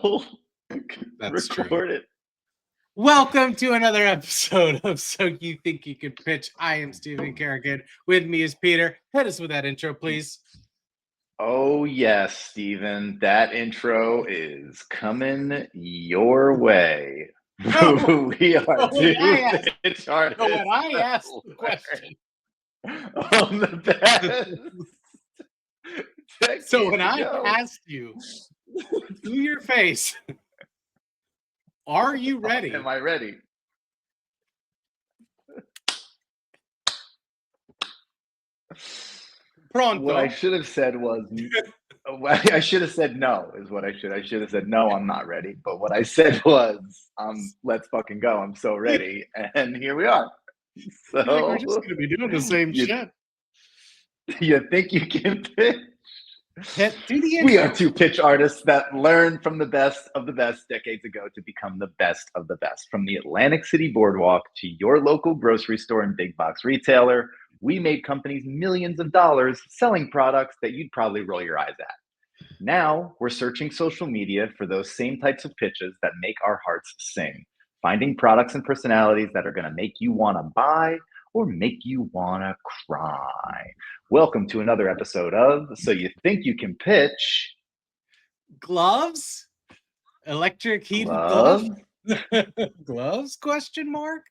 still That's record it. Welcome to another episode of So You Think You Could Pitch. I am Stephen Kerrigan. With me is Peter. Hit us with that intro, please. Oh, yes, Stephen. That intro is coming your way. No, We are no, when I two asked- pitch artists. So when I asked the question, on the best. so when I Go. asked you to your face, are you ready? Am I ready? Pronto. What I should have said was, I should have said no, is what I should. I should have said no, I'm not ready. But what I said was, let's fucking go. I'm so ready. And here we are. So we're just going to be doing the same shit. You think you can pitch? Do the intro. We are two pitch artists that learned from the best of the best decades ago to become the best of the best. From the Atlantic City Boardwalk to your local grocery store and big box retailer, we made companies millions of dollars selling products that you'd probably roll your eyes at. Now we're searching social media for those same types of pitches that make our hearts sing, finding products and personalities that are going to make you want to buy or make you want to cry. Welcome to another episode of So You Think You Can Pitch. Gloves? Electric heated Gloves? Gloves? Question mark?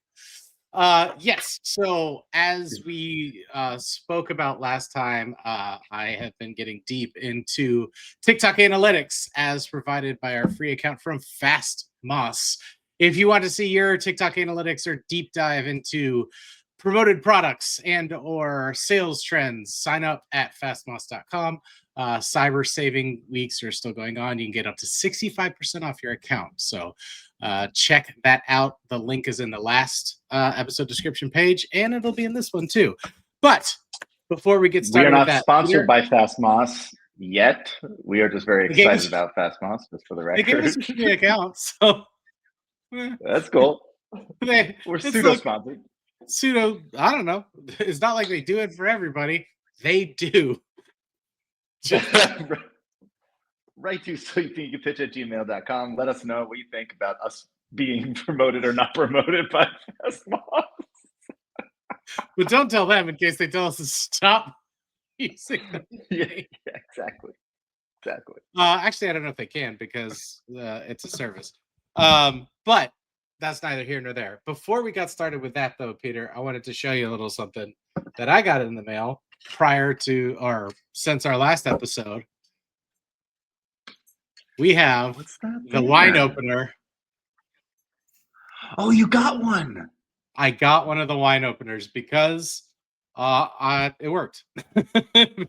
Yes. So as we spoke about last time, I have been getting deep into TikTok analytics as provided by our free account from FastMoss. If you want to see your TikTok analytics or deep dive into promoted products and or sales trends, sign up at fastmoss.com. Cyber saving weeks are still going on. You can get up to 65% off your account. So check that out. The link is in the last episode description page, and it'll be in this one too. But before we get started, we are not with that, sponsored by FastMoss yet. We are just very excited about FastMoss, just for the record. They gave us a free account, so that's cool. We're pseudo-sponsored. Pseudo, I don't know. It's not like they do it for everybody. They do. Write to So You Think You Can Pitch at gmail.com. Let us know what you think about us being promoted or not promoted by FastMoss. But don't tell them in case they tell us to stop using them. Yeah, exactly. Actually, I don't know if they can because it's a service. But that's neither here nor there. Before we got started with that, though, Peter, I wanted to show you a little something that I got in the mail prior to or since our last episode. We have the wine opener. Oh, you got one. I got one of the wine openers because it worked.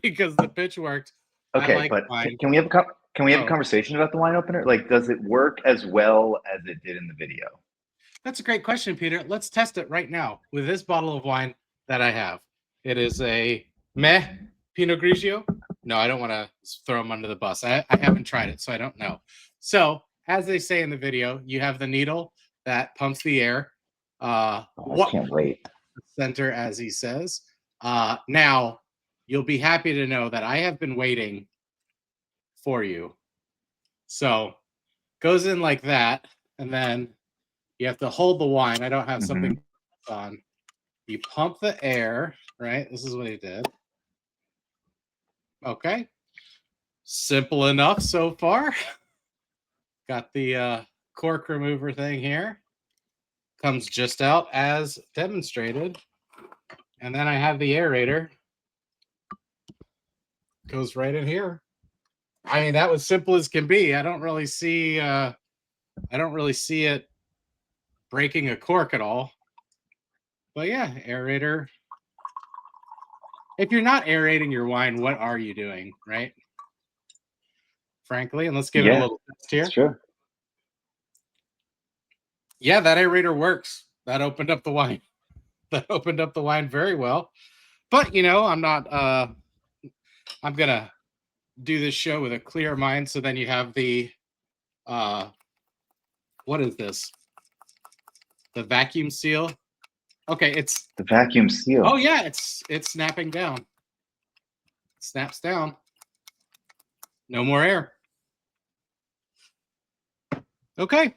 Because the pitch worked. Okay, but can we have a conversation about the wine opener? Like, does it work as well as it did in the video? That's a great question, Peter. Let's test it right now with this bottle of wine that I have. It is a Meh Pinot Grigio. No, I don't want to throw them under the bus. I haven't tried it, so I don't know. So, as they say in the video, you have the needle that pumps the air. I can't wait. Center, as he says. Now, you'll be happy to know that I have been waiting for you. So, goes in like that, and then you have to hold the wine. I don't have something on. You pump the air, right? This is what he did. Okay. Simple enough so far. Got the cork remover thing here. Comes just out as demonstrated. And then I have the aerator. Goes right in here. I mean, that was simple as can be. I don't really see it breaking a cork at all. But yeah, aerator. If you're not aerating your wine, what are you doing, right? Frankly, and let's give it a little test here. Sure. Yeah, that aerator works. That opened up the wine. That opened up the wine very well. But, I'm not I'm going to do this show with a clear mind. So then you have the what is this? The vacuum seal. Okay, it's the vacuum seal. Oh yeah, it's snapping down. It snaps down. No more air. Okay.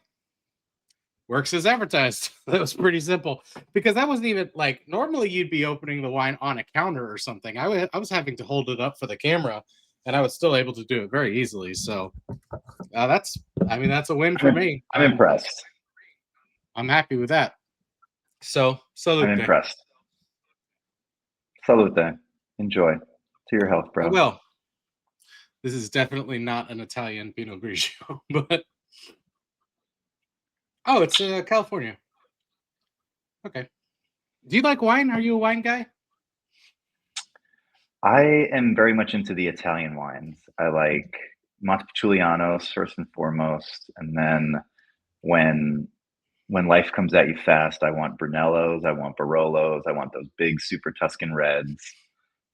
Works as advertised. That was pretty simple because that wasn't even like normally you'd be opening the wine on a counter or something. I was having to hold it up for the camera and I was still able to do it very easily. So that's, I mean, that's a win for me. I'm impressed. I'm happy with that. So, I'm impressed. Salute. Enjoy. To your health, bro. Well, this is definitely not an Italian Pinot Grigio, but oh, it's California. Okay. Do you like wine? Are you a wine guy? I am very much into the Italian wines. I like Montepulcianos first and foremost, and then when life comes at you fast, I want Brunellos, I want Barolos, I want those big super Tuscan reds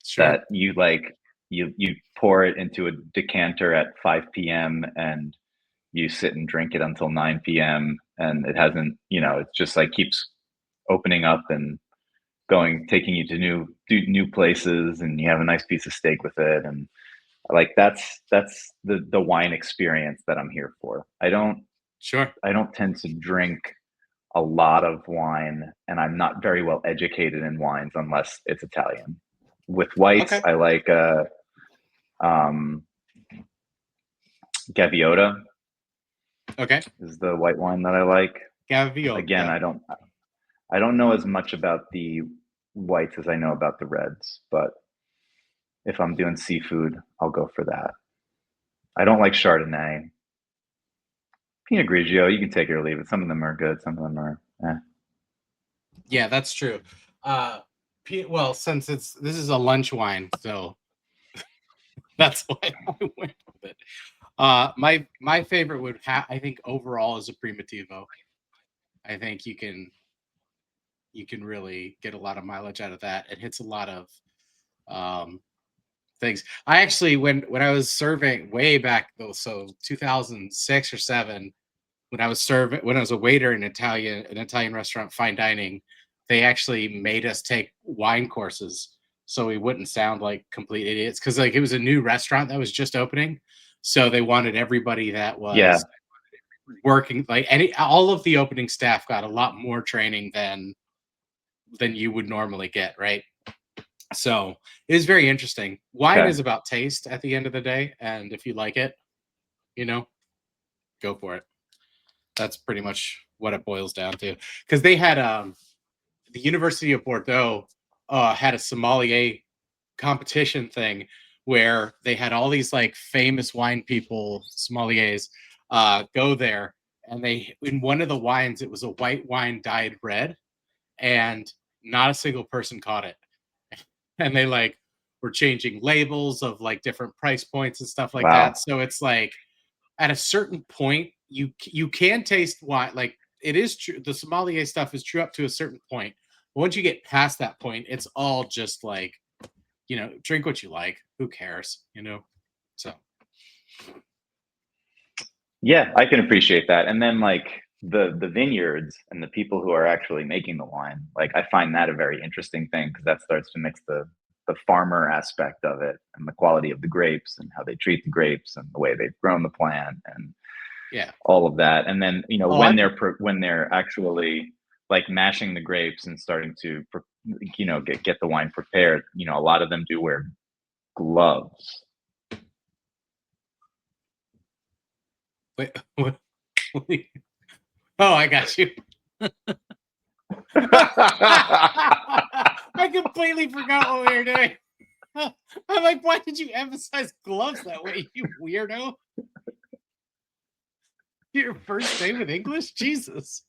Sure. that you like. You pour it into a decanter at 5 p.m. and you sit and drink it until 9 p.m. and it hasn't, it just like keeps opening up and taking you to new places, and you have a nice piece of steak with it, and like that's the wine experience that I'm here for. Sure. I don't tend to drink a lot of wine, and I'm not very well educated in wines unless it's Italian. With whites, Okay. I like Gaviota. Okay. Is the white wine that I like. Gaviota. Again, I don't know as much about the whites as I know about the reds, but if I'm doing seafood, I'll go for that. I don't like Chardonnay. Pinot Grigio, you can take it or leave it. Some of them are good, some of them are Yeah, that's true. Well, since this is a lunch wine, so that's why I went with it. My favorite would I think overall is a Primitivo. I think you can really get a lot of mileage out of that. It hits a lot of um, things. I actually when I was serving way back though, so 2006 or 7, when I was a waiter in an Italian restaurant, fine dining, they actually made us take wine courses so we wouldn't sound like complete idiots because like it was a new restaurant that was just opening, so they wanted everybody that was working like all of the opening staff got a lot more training than you would normally get, right? So it is very interesting. Wine is about taste at the end of the day, and if you like it, go for it. That's pretty much what it boils down to. Because they had the University of Bordeaux had a sommelier competition thing where they had all these like famous wine people, sommeliers, go there, and they in one of the wines it was a white wine dyed red, and not a single person caught it. And they like were changing labels of like different price points and stuff like that. So it's like at a certain point you can taste wine. Like it is true, the sommelier stuff is true up to a certain point. But once you get past that point, it's all just like, drink what you like. Who cares? So yeah, I can appreciate that. And then like the vineyards and the people who are actually making the wine, like I find that a very interesting thing because that starts to mix the farmer aspect of it and the quality of the grapes and how they treat the grapes and the way they've grown the plant and all of that. And then when they're actually like mashing the grapes and starting to get the wine prepared, a lot of them do wear gloves. Wait, what? Oh, I got you. I completely forgot what we were doing. I'm like, why did you emphasize gloves that way, you weirdo? Your first day with English? Jesus.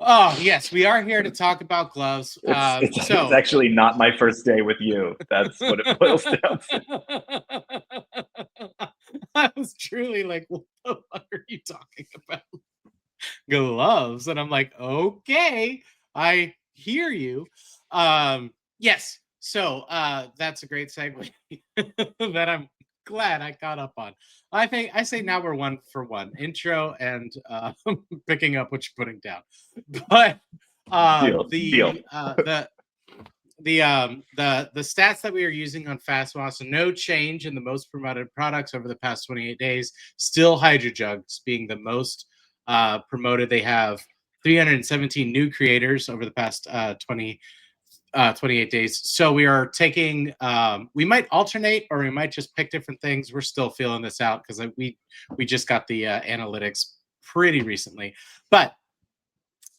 Oh, yes, we are here to talk about gloves. It's actually not my first day with you. That's what it boils down to. I was truly like, what the fuck are you talking about? Gloves. And I'm like, okay, I hear you. Yes. So that's a great segue that I'm glad I caught up on. I say now we're 1 for 1. Intro and picking up what you're putting down. But Deal. the stats that we are using on FastMoss, no change in the most promoted products over the past 28 days. Still HydroJugs being the most promoted. They have 317 new creators over the past 28 days. So we are taking, we might alternate or we might just pick different things. We're still feeling this out because we just got the analytics pretty recently. But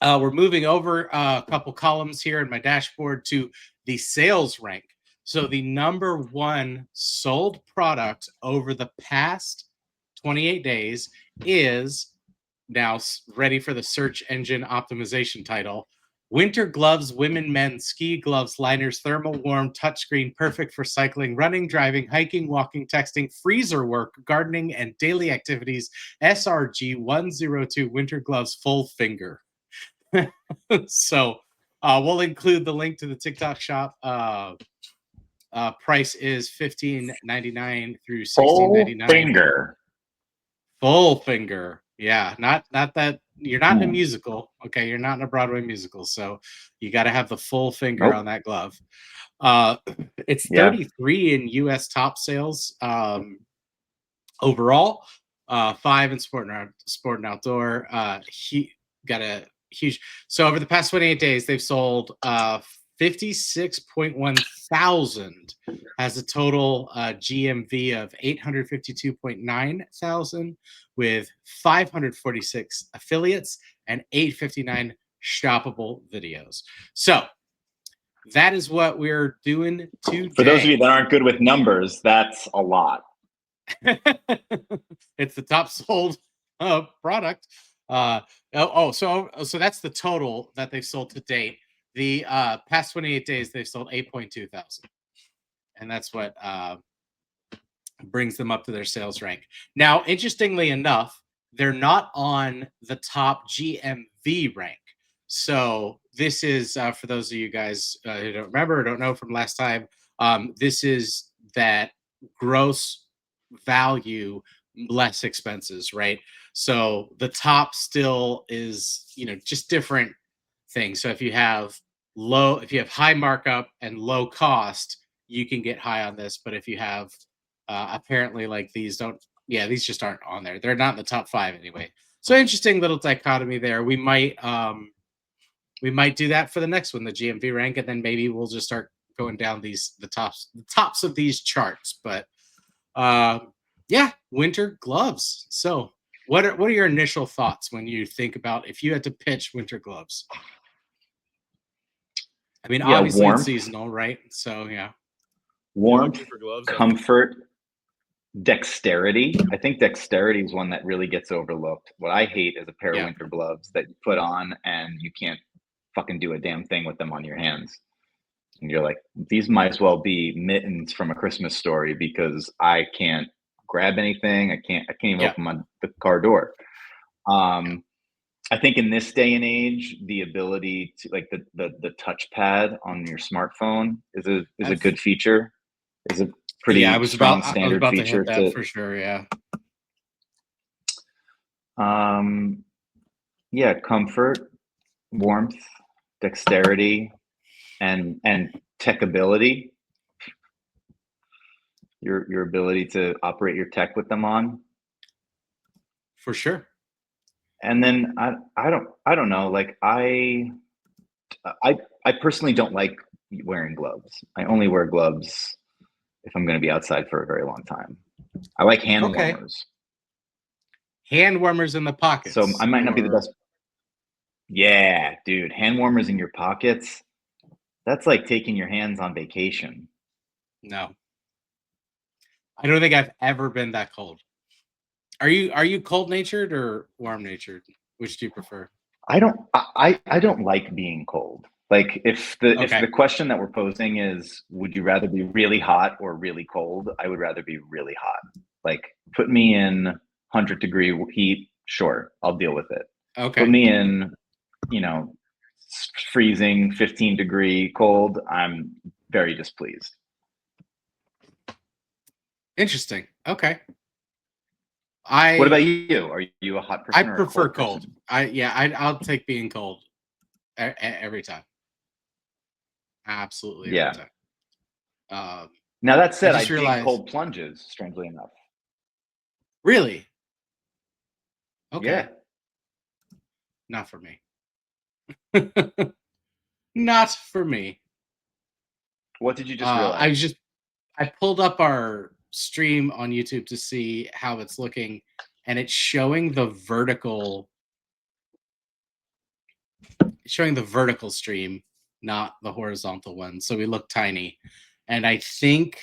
we're moving over a couple columns here in my dashboard to the sales rank. So the number one sold product over the past 28 days is now ready for the search engine optimization title. Winter gloves, women, men, ski gloves, liners, thermal warm, touchscreen, perfect for cycling, running, driving, hiking, walking, texting, freezer work, gardening, and daily activities. SRG 102 winter gloves, full finger. So we'll include the link to the TikTok shop. Price is $15.99 through $16.99. Full finger. Full finger. Yeah, not that you're not in a musical. Okay, you're not in a Broadway musical, so you got to have the full finger on that glove. It's 33 in U.S. top sales overall. 5 in sport and outdoor. He got a huge. So over the past 28 days, they've sold 56.1 thousand, has a total GMV of 852.9 thousand, with 546 affiliates and 859 shoppable videos. So that is what we're doing today. For those of you that aren't good with numbers, that's a lot. It's the top sold product. So that's the total that they've sold to date. The past 28 days, they've sold 8.2 thousand. And that's what brings them up to their sales rank. Now, interestingly enough, they're not on the top GMV rank. So this is, for those of you guys who don't remember or don't know from last time, this is that gross value less expenses, right? So the top still is, just different things. So if you have high markup and low cost, you can get high on this. But if you have apparently like these just aren't on there. They're not in the top 5 anyway. So interesting little dichotomy there. We might do that for the next one, the GMV rank, and then maybe we'll just start going down the tops of these charts. But yeah, winter gloves. So what are your initial thoughts when you think about if you had to pitch winter gloves? I mean, obviously it's seasonal, right? So yeah. Warmth, comfort, dexterity. I think dexterity is one that really gets overlooked. What I hate is a pair of winter gloves that you put on and you can't fucking do a damn thing with them on your hands. And you're like, these might as well be mittens from A Christmas Story because I can't grab anything. I can't even open the car door. I think in this day and age, the ability to like the touchpad on your smartphone is a good feature. Is a pretty strong standard feature to hit that for sure. Yeah. Comfort, warmth, dexterity, and tech ability. Your ability to operate your tech with them on. For sure. And then I don't know. Like I personally don't like wearing gloves. I only wear gloves if I'm going to be outside for a very long time. I like hand warmers. Hand warmers in the pockets. So I might not be the best. Yeah, dude, hand warmers in your pockets. That's like taking your hands on vacation. No. I don't think I've ever been that cold. Are you cold natured or warm natured? Which do you prefer? I don't like being cold. Like if the question that we're posing is, would you rather be really hot or really cold? I would rather be really hot. Like put me in 100-degree heat, sure, I'll deal with it. Okay. Put me in, freezing 15-degree cold, I'm very displeased. Interesting. Okay. What about you? Are you a hot person? I prefer cold. I'll take being cold every time. Absolutely every Yeah. time. Now that said, I just dig realized, cold plunges. Strangely enough. really, Yeah. okay, not for me. Not for me. What did you just realize? I pulled up our stream on YouTube to see how it's looking, and it's showing the vertical stream, not the horizontal one. So we look tiny, and I think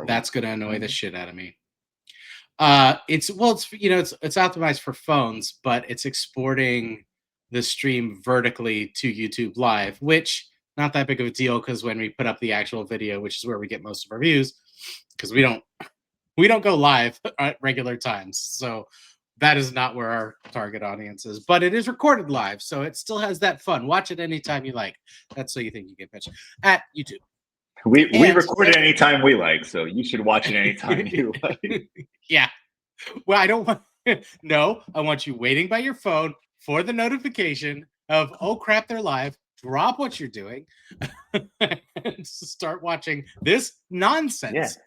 that's going to annoy the shit out of me. It's optimized for phones, but it's exporting the stream vertically to YouTube Live, which not that big of a deal because when we put up the actual video, which is where we get most of our views, because we don't go live at regular times, so that is not where our target audience is. But it is recorded live, so it still has that fun. Watch it anytime you like. That's so you think you get pitched at YouTube. We record it anytime we like, so you should watch it anytime you like. Yeah. Well, I don't want. No, I want you waiting by your phone for the notification of, oh crap, they're live. Drop what you're doing and start watching this nonsense.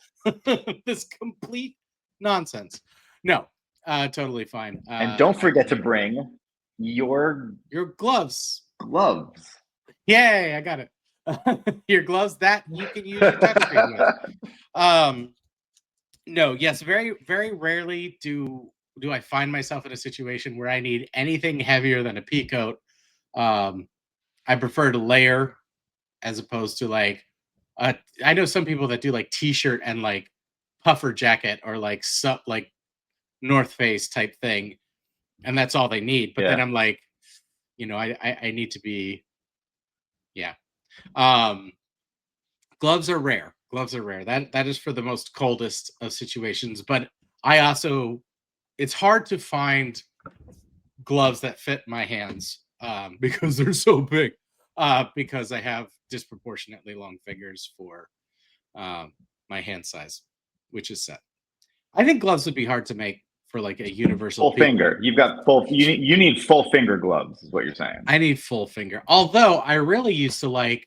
Yeah. This complete nonsense. No, totally fine. And don't forget to bring your gloves. Gloves. Yay, I got it. Your gloves that you can use your touchscreen with. No, yes, very, very rarely do I find myself in a situation where I need anything heavier than a pea coat. I prefer to layer as opposed to like I know some people that do like t-shirt and like puffer jacket or like North Face type thing, and that's all they need. But then I'm like, I need to be, yeah. Gloves are rare. That is for the most coldest of situations. But it's hard to find gloves that fit my hands because they're so big. Because I have disproportionately long fingers for my hand size, which is set. I think gloves would be hard to make for like a universal full finger. You've got full. You need full finger gloves, is what you're saying. I need full finger. Although I really used to like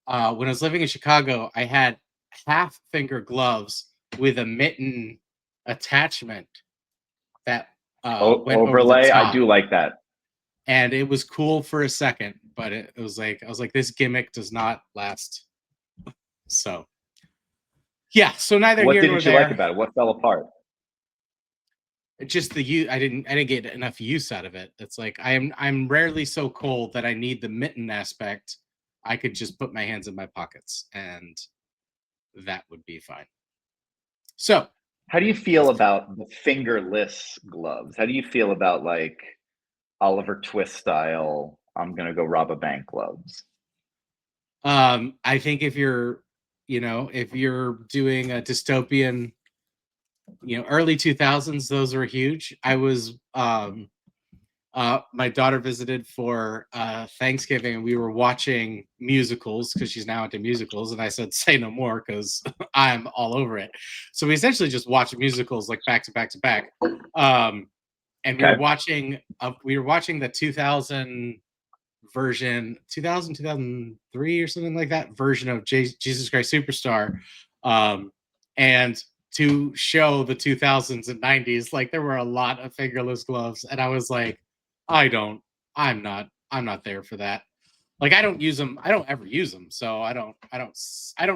when I was living in Chicago, I had half finger gloves with a mitten attachment that went overlay. over the top. I do like that. And it was cool for a second, but it was like I was like, this gimmick does not last. So yeah, so neither what here nor there. What didn't you like about it? What fell apart? Just the I didn't get enough use out of it. It's like I'm rarely so cold that I need the mitten aspect. I could just put my hands in my pockets and that would be fine. So how do you feel about the fingerless gloves? How do you feel about like Oliver Twist style, I'm gonna go rob a bank gloves? I think if you're doing a dystopian, early 2000s, those were huge. I was my daughter visited for Thanksgiving, and we were watching musicals because she's now into musicals. And I said, "Say no more," because I'm all over it. So we essentially just watched musicals like back to back to back. And we were watching the 2000 version, 2003 or something like that version of Jesus Christ Superstar, and to show the 2000s and 90s, like there were a lot of fingerless gloves, and I was like, I'm not there for that. Like I don't use them. I don't ever use them. So I don't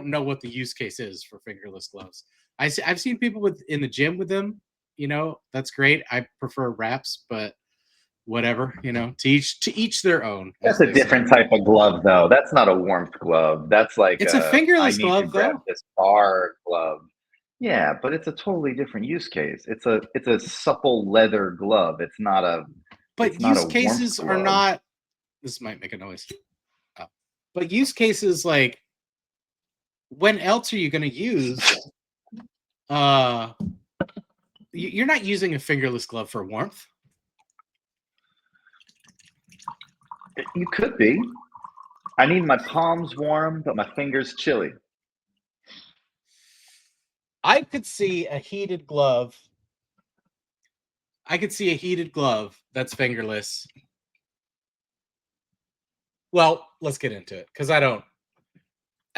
know what the use case is for fingerless gloves. I've seen people in the gym with them. That's great. I prefer wraps, but whatever. To each their own. That's a different type of glove, though. That's not a warmth glove. That's like it's a fingerless I need glove, to grab though. this bar glove. Yeah, but it's a totally different use case. It's a supple leather glove. It's not a. But use cases are not. This might make a noise. But use cases like, when else are you going to use? You're not using a fingerless glove for warmth. You could be. I need my palms warm, but my fingers chilly. I could see a heated glove. That's fingerless. Well, let's get into it because I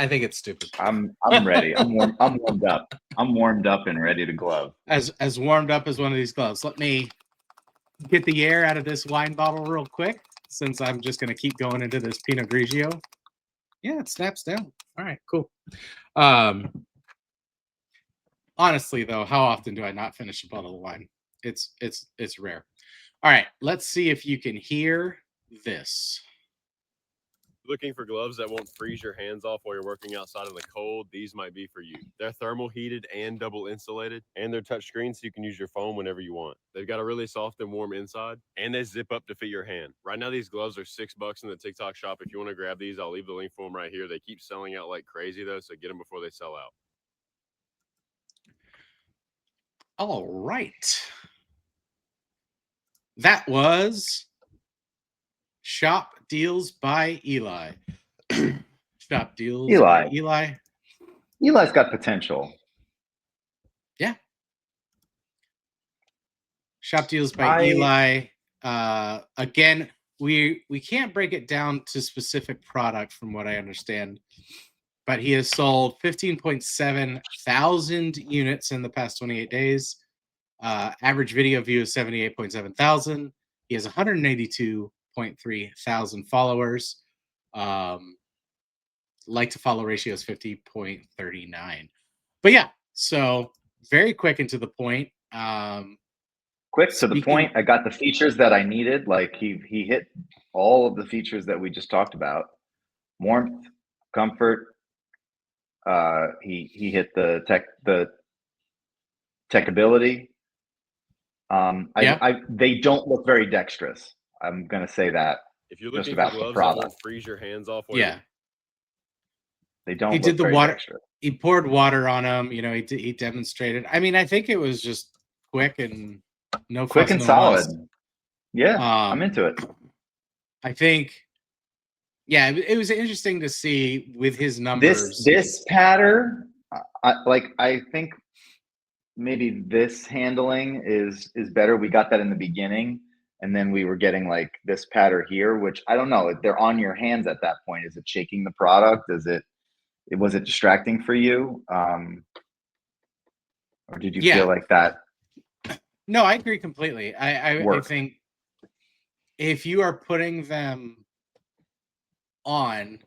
think it's stupid. I'm ready. I'm warmed up. I'm warmed up and ready to glove. As warmed up as one of these gloves. Let me get the air out of this wine bottle real quick, since I'm just going to keep going into this Pinot Grigio. Yeah, it snaps down. All right, cool. Honestly, though, how often do I not finish a bottle of wine? It's rare. All right, let's see if you can hear this. Looking for gloves that won't freeze your hands off while you're working outside in the cold, these might be for you. They're thermal heated and double insulated, and they're touch screen so you can use your phone whenever you want. They've got a really soft and warm inside, and they zip up to fit your hand. Right now, these gloves are $6 in the TikTok shop. If you want to grab these, I'll leave the link for them right here. They keep selling out like crazy though, so get them before they sell out. All right. That was Shop Deals by Eli. Shop Deals by Eli. Eli's got potential. Yeah. Shop Deals by Eli. Again, we can't break it down to specific product from what I understand, but he has sold 15.7 thousand units in the past 28 days. Average video view is 78.7 thousand. He has 182.3 thousand followers. Like to follow ratio is 50.39. But yeah, so very quick and to the point. Quick to the point. I got the features that I needed. Like he hit all of the features that we just talked about. Warmth, comfort. He hit the techability. They don't look very dexterous. I'm gonna say that. If you're looking for gloves that won't freeze your hands off, they don't. He did the water. Dexterous. He poured water on them. You know, he demonstrated. I mean, I think it was just quick and no quick fuss, and no solid. must. Yeah, I'm into it. I think. Yeah, it was interesting to see with his numbers. This pattern, I think maybe this handling is better. We got that in the beginning, and then we were getting like this pattern here, which I don't know. They're on your hands at that point. Is it shaking the product? Was it distracting for you? Or did you feel like that? No, I agree completely. I think if you are putting them on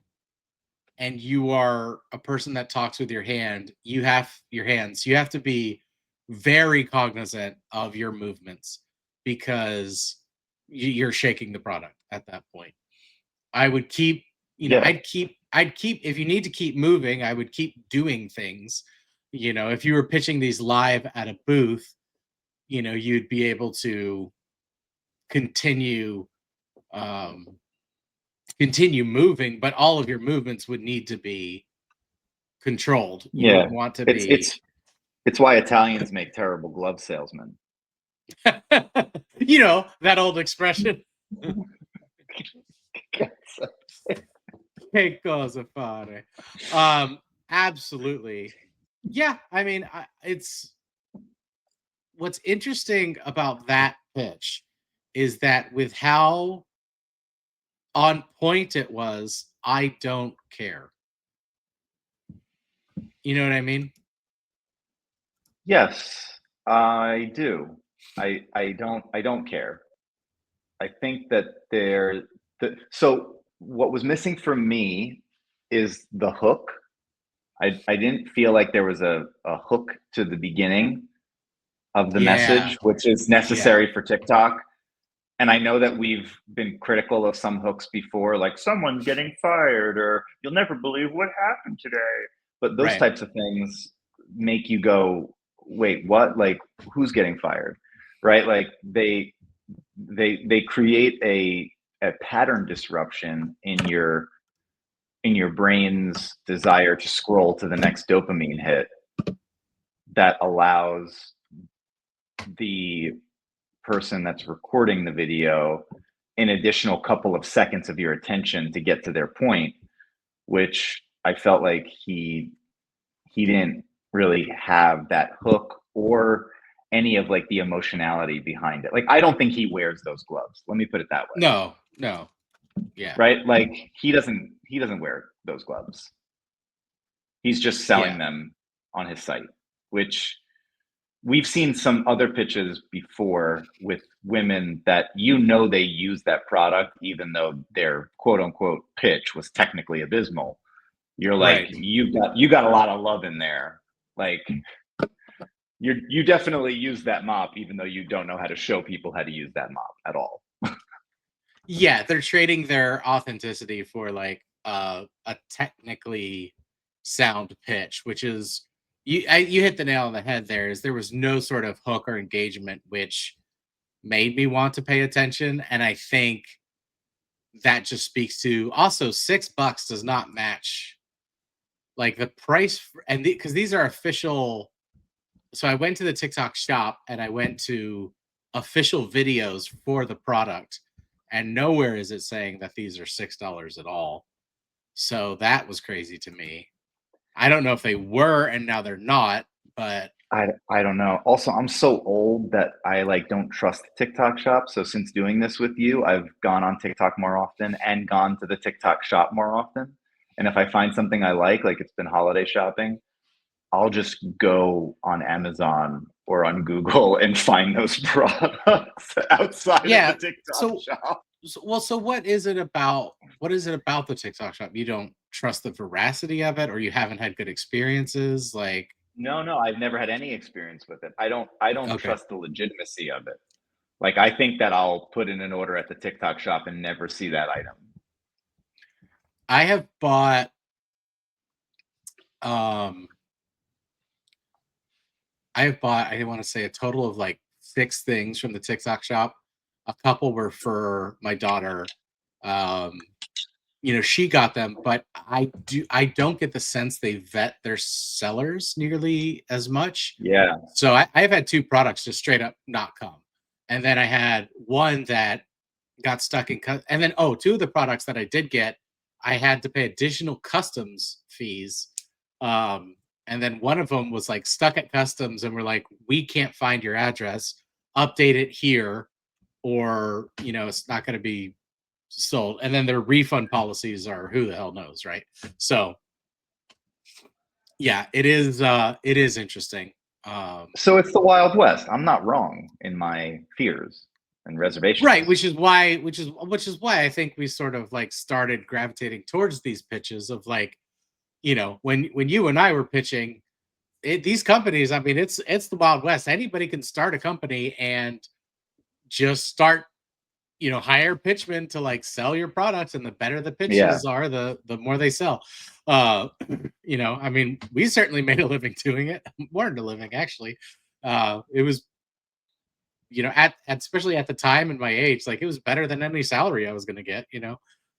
and you are a person that talks with your hands, you have to be very cognizant of your movements because you're shaking the product at that point. I would keep, I'd keep, if you need to keep moving, I would keep doing things. You know, if you were pitching these live at a booth, you know, you'd be able to continue moving, but all of your movements would need to be controlled. You would want to be. It's why Italians make terrible glove salesmen. You know, that old expression. Che cosa fare? Absolutely. Yeah, I mean, it's what's interesting about that pitch is that with how on point it was, I don't care. You know what I mean? Yes, I do. I don't care. I think that so what was missing for me is the hook. I didn't feel like there was a hook to the beginning of the message, which is necessary for TikTok. And I know that we've been critical of some hooks before, like someone's getting fired or you'll never believe what happened today. But those types of things make you go, wait, what? Like, who's getting fired? Right? Like they create a pattern disruption in your brain's desire to scroll to the next dopamine hit that allows the person that's recording the video an additional couple of seconds of your attention to get to their point, which I felt like he didn't really have that hook or any of like the emotionality behind it. Like, I don't think he wears those gloves. Let me put it that way. No. Yeah. right? Like he doesn't wear those gloves. He's just selling them on his site, which we've seen some other pitches before with women that they use that product even though their quote unquote pitch was technically abysmal. You're like, Right. you got a lot of love in there. Like you definitely use that mop even though you don't know how to show people how to use that mop at all. Yeah, they're trading their authenticity for like a technically sound pitch, which is you hit the nail on the head there. Is there was no sort of hook or engagement which made me want to pay attention, and I think that just speaks to also $6 does not match like the price and because these are official. So I went to the TikTok shop and I went to official videos for the product, and nowhere is it saying that these are $6 at all. So that was crazy to me. I don't know if they were and now they're not, but I don't know. Also, I'm so old that I like don't trust TikTok shop. So since doing this with you, I've gone on TikTok more often and gone to the TikTok shop more often. And if I find something I like it's been holiday shopping, I'll just go on Amazon or on Google and find those products outside yeah. of the TikTok So, shop. so what is it about? What is it about the TikTok shop? You don't trust the veracity of it, or you haven't had good experiences? Like, No, I've never had any experience with it. I don't okay, trust the legitimacy of it. Like I think that I'll put in an order at the TikTok shop and never see that item. I have bought um I want to say a total of like 6 things from the TikTok shop. A couple were for my daughter. Um, she got them, but I don't get the sense they vet their sellers nearly as much. Yeah. So I've had 2 products just straight up not come. And then I had one that got stuck in and then 2 of the products that I did get, I had to pay additional customs fees. Um, and then one of them was like stuck at customs and we're like, we can't find your address, update it here, or it's not going to be sold. And then their refund policies are who the hell knows, right? So yeah, it is interesting. So it's the Wild West. I'm not wrong in my fears and reservations. Right, which is why I think we sort of like started gravitating towards these pitches of like, when you and I were pitching these companies. I mean, it's the Wild West. Anybody can start a company and just start, hire pitchmen to like sell your products, and the better the Yeah. pitches are, the more they sell. I mean, we certainly made a living doing it. More than a living, actually. It was at especially at the time and my age, like it was better than any salary I was going to get,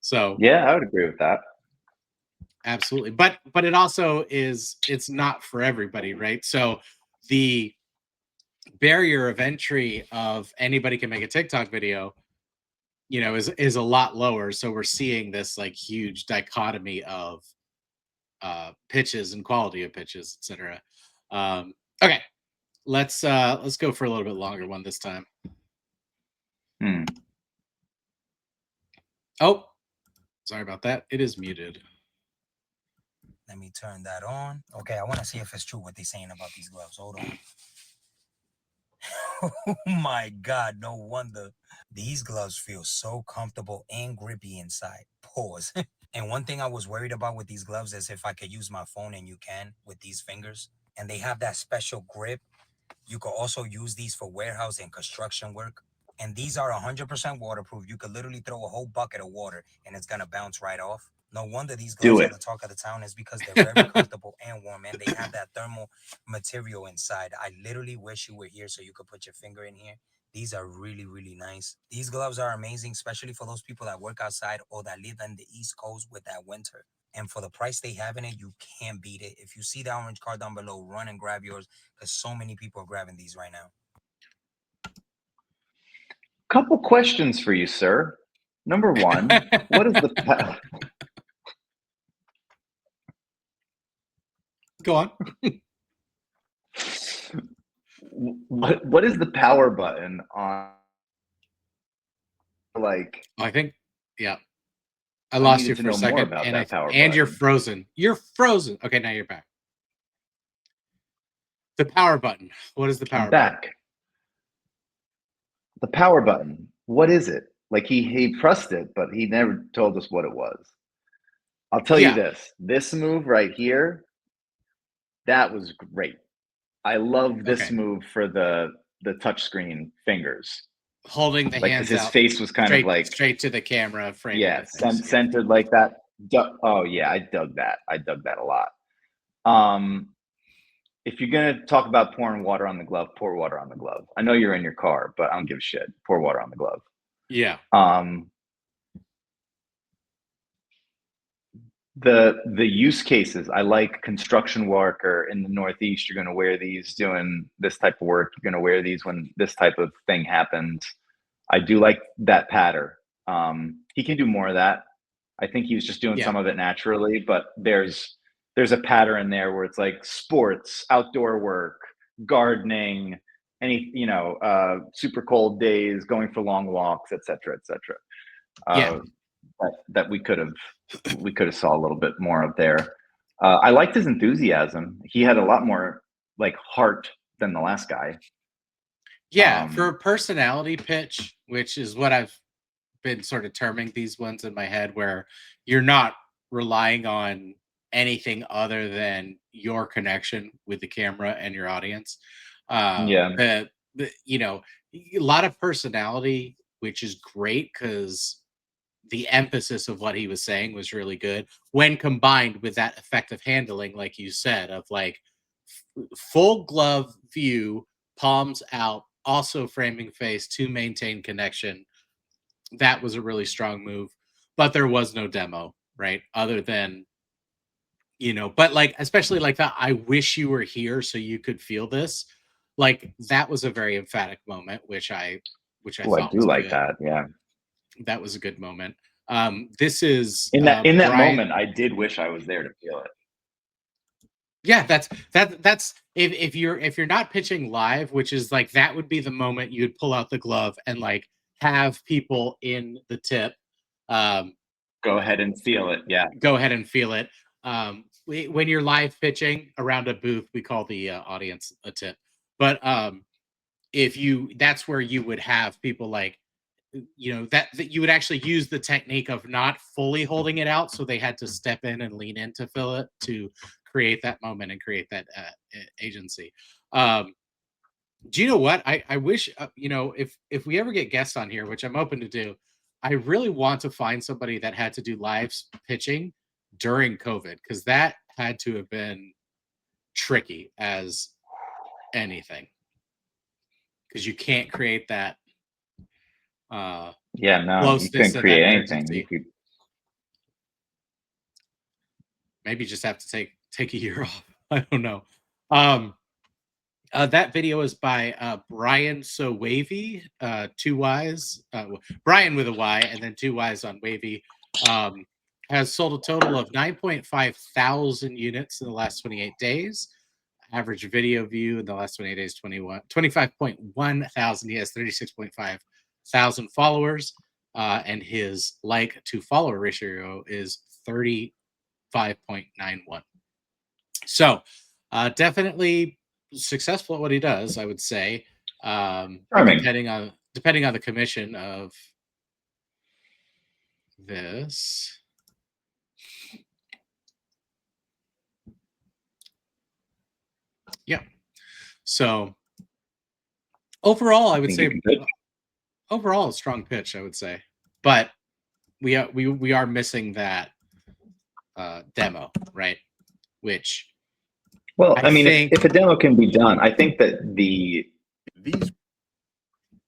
so Yeah, I would agree with that. absolutely. But it also it's not for everybody, right? So the barrier of entry of anybody can make a TikTok video, is a lot lower. So we're seeing this like huge dichotomy of pitches and quality of pitches, etc. Okay, let's go for a little bit longer one this time. Oh, sorry about that. It is muted. Let me turn that on. Okay, I want to see if it's true what they're saying about these gloves. Hold on. Oh my God, no wonder. These gloves feel so comfortable and grippy inside. Pause. And one thing I was worried about with these gloves is if I could use my phone, and you can with these fingers, and they have that special grip. You could also use these for warehouse and construction work. And these are 100% waterproof. You could literally throw a whole bucket of water and it's going to bounce right off. No wonder these gloves are the talk of the town, is because they're very comfortable and warm, and they have that thermal material inside. I literally wish you were here so you could put your finger in here. These are really, really nice. These gloves are amazing, especially for those people that work outside or that live in the East Coast with that winter. And for the price they have in it, you can't beat it. If you see the orange card down below, run and grab yours, because so many people are grabbing these right now. Couple questions for you, sir. Number one, what is the Go on. what is the power button on, like, I think, yeah. I lost you needed to for a know more second, about and that power and you're button. frozen. You're frozen. Okay, now you're back. The power button. What is the I'm power button? back. The power button. What is it? Like he pressed it, but he never told us what it was. I'll tell you Yeah. this. This move right here, that was great. I love this Okay. move for the touchscreen fingers. Holding the Like, 'cause hands his out face was kind of like, straight to the camera, framing yeah, the face. Yeah. centered like that. Oh yeah, I dug that. I dug that a lot. If you're gonna talk about pouring water on the glove, pour water on the glove. I know you're in your car, but I don't give a shit. Pour water on the glove. Yeah. The use cases, I like construction worker in the Northeast. You're going to wear these doing this type of work. You're going to wear these when this type of thing happens. I do like that pattern. He can do more of that. I think he was just doing Yeah. some of it naturally, but there's a pattern there where it's like sports, outdoor work, gardening, any, super cold days, going for long walks, et cetera, et cetera. Yeah. That we could have saw a little bit more of there. I liked his enthusiasm. He had a lot more like heart than the last guy. Yeah, for a personality pitch, which is what I've been sort of terming these ones in my head, where you're not relying on anything other than your connection with the camera and your audience. Yeah. A lot of personality, which is great because the emphasis of what he was saying was really good when combined with that effective handling, like you said, of like full glove view, palms out, also framing face to maintain connection. That was a really strong move, but there was no demo, right? Other than, but like, especially like that, I wish you were here so you could feel this. Like that was a very emphatic moment, which I Oh, I thought do was like good. that. Yeah. That was a good moment. This is In that Brian, moment, I did wish I was there to feel it. Yeah, that's if you're not pitching live, which is like that would be the moment you would pull out the glove and like have people in the tip Go ahead and feel it. Yeah. go ahead and feel it. When you're live pitching around a booth, we call the audience a tip. But that's where you would have people like, that you would actually use the technique of not fully holding it out, so they had to step in and lean in to fill it to create that moment and create that agency. Do you know what I wish if we ever get guests on here, which I'm open to do, I really want to find somebody that had to do live pitching during COVID, because that had to have been tricky as anything, because you can't create that Yeah, no, you closeness couldn't and create that anything. urgency. Maybe just have to take a year off. I don't know. That video is by Brian So Wavy, 2 Y's. Brian with a Y and then 2 Y's on Wavy. Has sold a total of 9.5 thousand units in the last 28 days. Average video view in the last 28 days, 25.1 thousand. He has 36.5 thousand followers. And his like to follower ratio is 35.91. So definitely successful at what he does, I would say. Depending on the commission of this. Yeah. So overall, I would say overall a strong pitch, I would say. But we are missing that demo, right? Which, well, I mean, think, if a demo can be done, I think that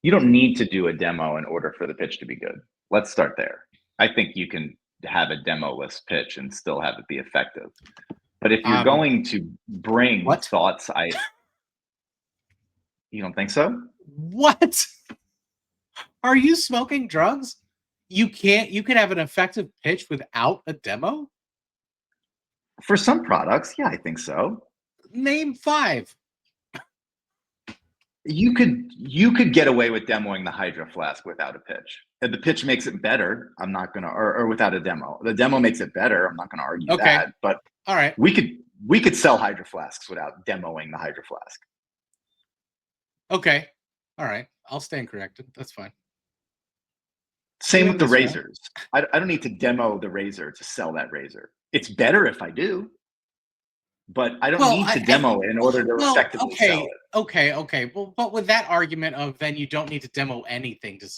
you don't need to do a demo in order for the pitch to be good. Let's start there. I think you can have a demo-less pitch and still have it be effective. But if you're going to bring thoughts, you don't think so? What? Are you smoking drugs? You could have an effective pitch without a demo? For some products, yeah, I think so. Name 5. You could get away with demoing the Hydro Flask without a pitch. If the pitch makes it better, I'm not gonna, or without a demo. The demo makes it better. I'm not gonna argue Okay. that. But All right. we could sell Hydro Flasks without demoing the Hydro Flask. Okay. All right. I'll stand corrected. That's fine. Same Doing with the this right. razors. I don't need to demo the razor to sell that razor. It's better if I do, but I don't need to demo it in order to effectively sell it. Okay. Well, but with that argument of then you don't need to demo anything to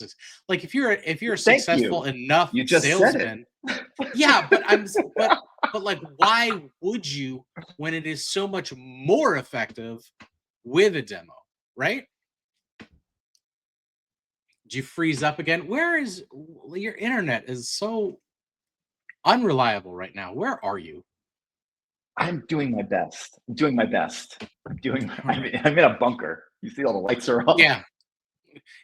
like if you're a Thank successful enough You just salesman, said it. yeah, but like why would you when it is so much more effective with a demo, right? Did you freeze up again? Where is your internet is so unreliable right now? Where are you? I'm doing my best. I'm in a bunker. You see all the lights are off. Yeah.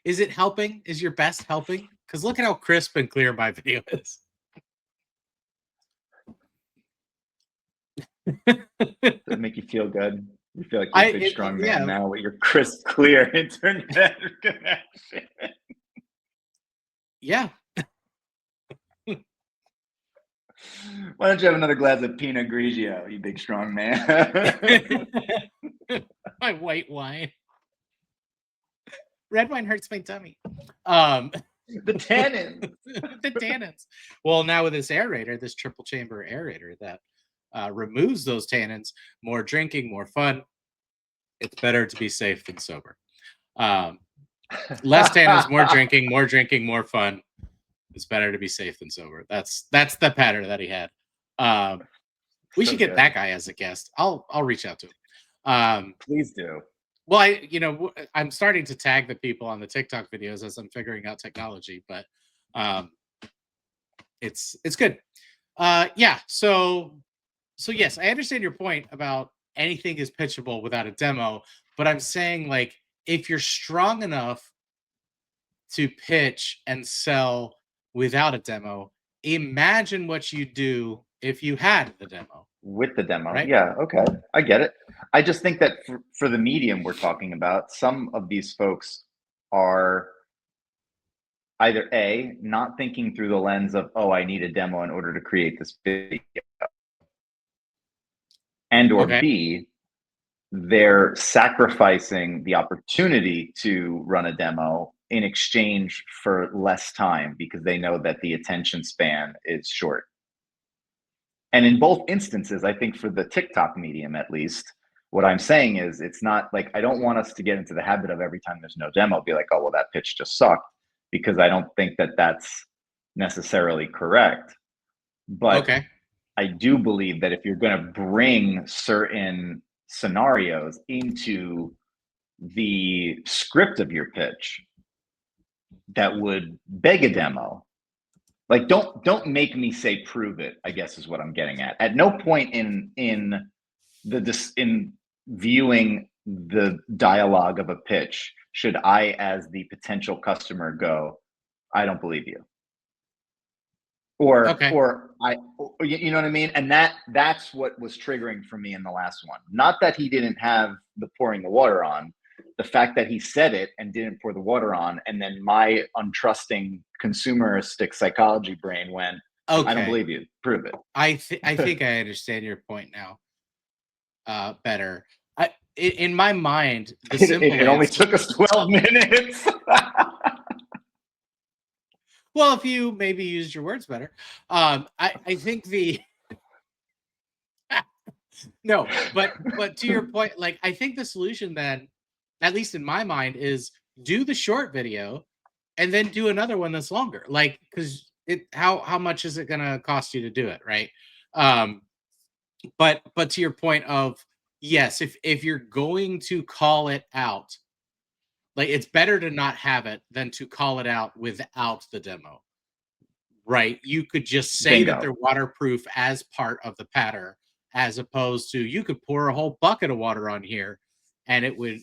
Is it helping? Is your best helping? Because look at how crisp and clear my video is. Does it make you feel good? You feel like you're a big, strong man now with your crisp, clear internet connection. Yeah. Why don't you have another glass of Pinot Grigio, you big, strong man? My white wine. Red wine hurts my tummy. The tannins. The tannins. Well, now with this aerator, this triple chamber aerator that removes those tannins, more drinking, more fun. It's better to be safe than sober. Less tannins, more drinking, more fun. It's better to be safe than sober. That's the pattern that he had. We should get that guy as a guest. I'll reach out to him. Please do. Well, I'm starting to tag the people on the TikTok videos as I'm figuring out technology, but it's good. Yeah. So yes, I understand your point about anything is pitchable without a demo, but I'm saying like if you're strong enough to pitch and sell without a demo, imagine what you do if you had the demo. With the demo, right? Yeah, okay, I get it. I just think that for the medium we're talking about, some of these folks are either A, not thinking through the lens of, oh, I need a demo in order to create this video, and or B, they're sacrificing the opportunity to run a demo in exchange for less time because they know that the attention span is short. And in both instances, I think for the TikTok medium, at least, what I'm saying is it's not like, I don't want us to get into the habit of every time there's no demo, be like, oh, well, that pitch just sucked, because I don't think that that's necessarily correct. But I do believe that if you're going to bring certain scenarios into the script of your pitch that would beg a demo, like don't make me say prove it, I guess is what I'm getting at. At no point in viewing the dialogue of a pitch should I, as the potential customer, go, I don't believe you. Or you know what I mean? And that's what was triggering for me in the last one. Not that he didn't have the pouring the water on, the fact that he said it and didn't pour the water on, and then my untrusting consumeristic psychology brain went, I don't believe you. Prove it. I think I understand your point now better. In my mind, the simple it only took us 12 minutes. Well, if you maybe used your words better, I think no, but to your point, like I think the solution then, at least in my mind, is do the short video and then do another one that's longer. Like, because how much is it gonna cost you to do it, right? But to your point of yes, if you're going to call it out, like it's better to not have it than to call it out without the demo, right? You could just say that they're waterproof as part of the pattern, as opposed to you could pour a whole bucket of water on here and it would,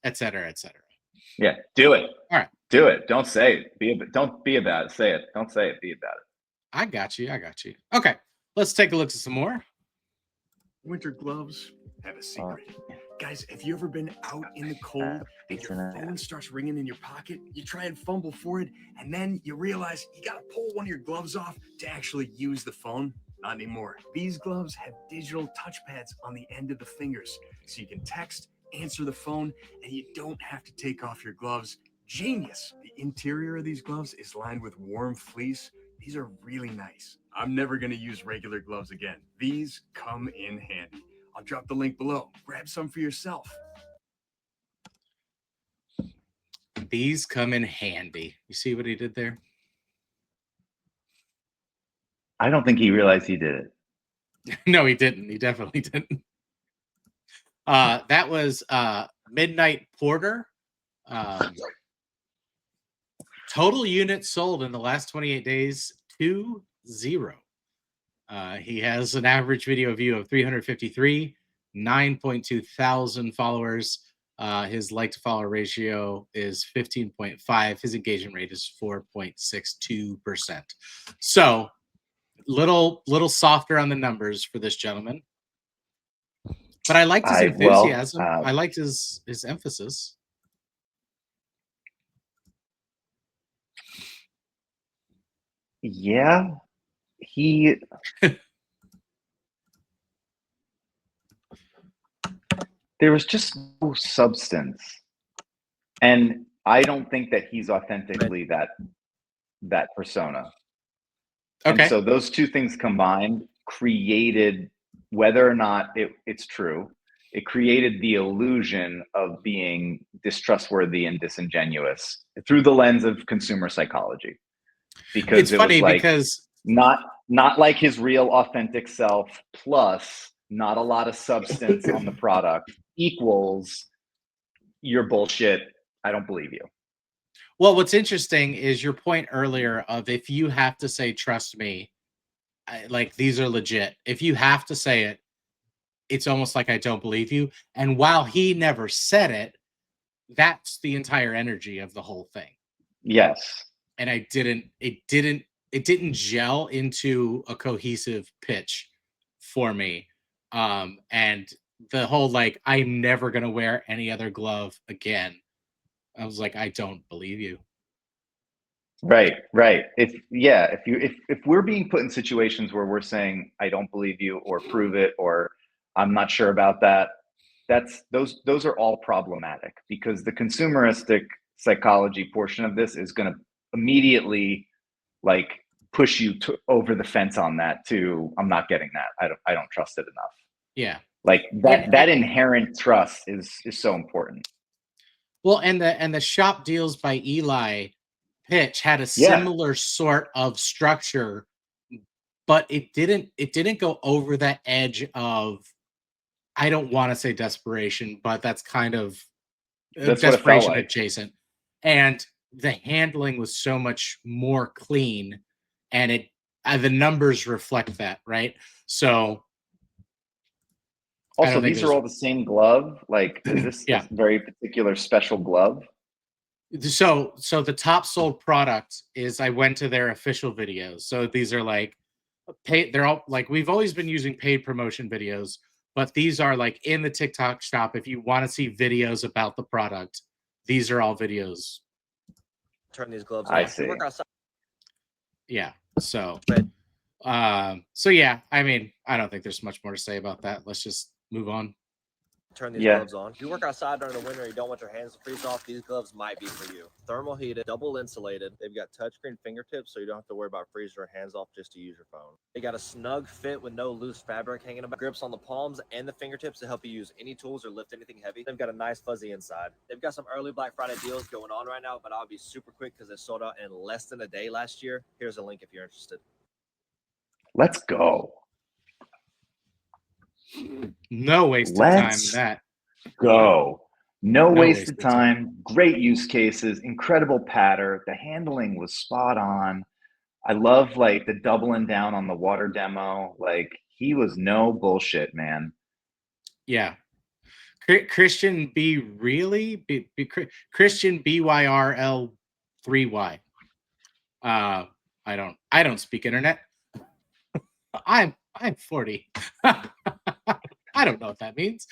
et cetera, et cetera. Yeah, do it. All right. Do it. Don't say it. Don't be about it. Say it. Don't say it. Be about it. I got you. Okay. Let's take a look at some more. Winter gloves have a secret. Guys, have you ever been out in the cold and your phone starts ringing in your pocket? You try and fumble for it, and then you realize you gotta pull one of your gloves off to actually use the phone? Not anymore. These gloves have digital touchpads on the end of the fingers, so you can text, answer the phone, and you don't have to take off your gloves. Genius! The interior of these gloves is lined with warm fleece. These are really nice. I'm never gonna use regular gloves again. These come in handy. I'll drop the link below. Grab some for yourself. These come in handy. You see what he did there? I don't think he realized he did it. No, he didn't. He definitely didn't. That was Midnight Porter. Total units sold in the last 28 days, 2-0. He has an average video view of 353, 9.2 thousand followers. His like to follower ratio is 15.5. His engagement rate is 4.62%. So little softer on the numbers for this gentleman. But I liked his enthusiasm. I liked his emphasis. Yeah, he there was just no substance, and I don't think that he's authentically that persona. Okay. And so those two things combined created, whether or not it's true, it created the illusion of being distrustworthy and disingenuous through the lens of consumer psychology. Because it's it funny was like because not like his real authentic self plus not a lot of substance on the product equals your bullshit. I don't believe you. well, what's interesting is your point earlier of if you have to say trust me, like these are legit. If you have to say it, it's almost like I don't believe you. And while he never said it, that's the entire energy of the whole thing. Yes. And it didn't gel into a cohesive pitch for me. And the whole like I'm never gonna wear any other glove again. I was like, I don't believe you. Right. If we're being put in situations where we're saying I don't believe you or prove it or I'm not sure about that, those are all problematic because the consumeristic psychology portion of this is going to immediately like push you over the fence on that to I'm not getting that. I don't trust it enough. Yeah. Like that inherent trust is so important. Well, and the shop deals by Eli pitch had a similar sort of structure, but it didn't go over that edge of I don't want to say desperation, but that's kind of desperation adjacent. And the handling was so much more clean, and the numbers reflect that, right? So also these are all the same glove. Like is this a very particular special glove? So the top sold product is I went to their official videos. So these are like paid, they're all like we've always been using paid promotion videos, but these are like in the TikTok shop. If you want to see videos about the product, these are all videos. Turn these gloves I off. see. Yeah. So yeah, I mean, I don't think there's much more to say about that. Let's just move on. Turn these gloves on. If you work outside during the winter and you don't want your hands to freeze off, these gloves might be for you. Thermal heated, double insulated. They've got touchscreen fingertips, so you don't have to worry about freezing your hands off just to use your phone. They got a snug fit with no loose fabric hanging about. Grips on the palms and the fingertips to help you use any tools or lift anything heavy. They've got a nice fuzzy inside. They've got some early Black Friday deals going on right now, but I'll be super quick because they sold out in less than a day last year. Here's a link if you're interested. Let's go. No wasted time in that. Go. No wasted time. Great use cases. Incredible patter. The handling was spot on. I love like the doubling down on the water demo. Like he was no bullshit, man. Yeah. Christian B really Christian BYRL3Y. I don't speak internet. I'm 40. I don't know what that means.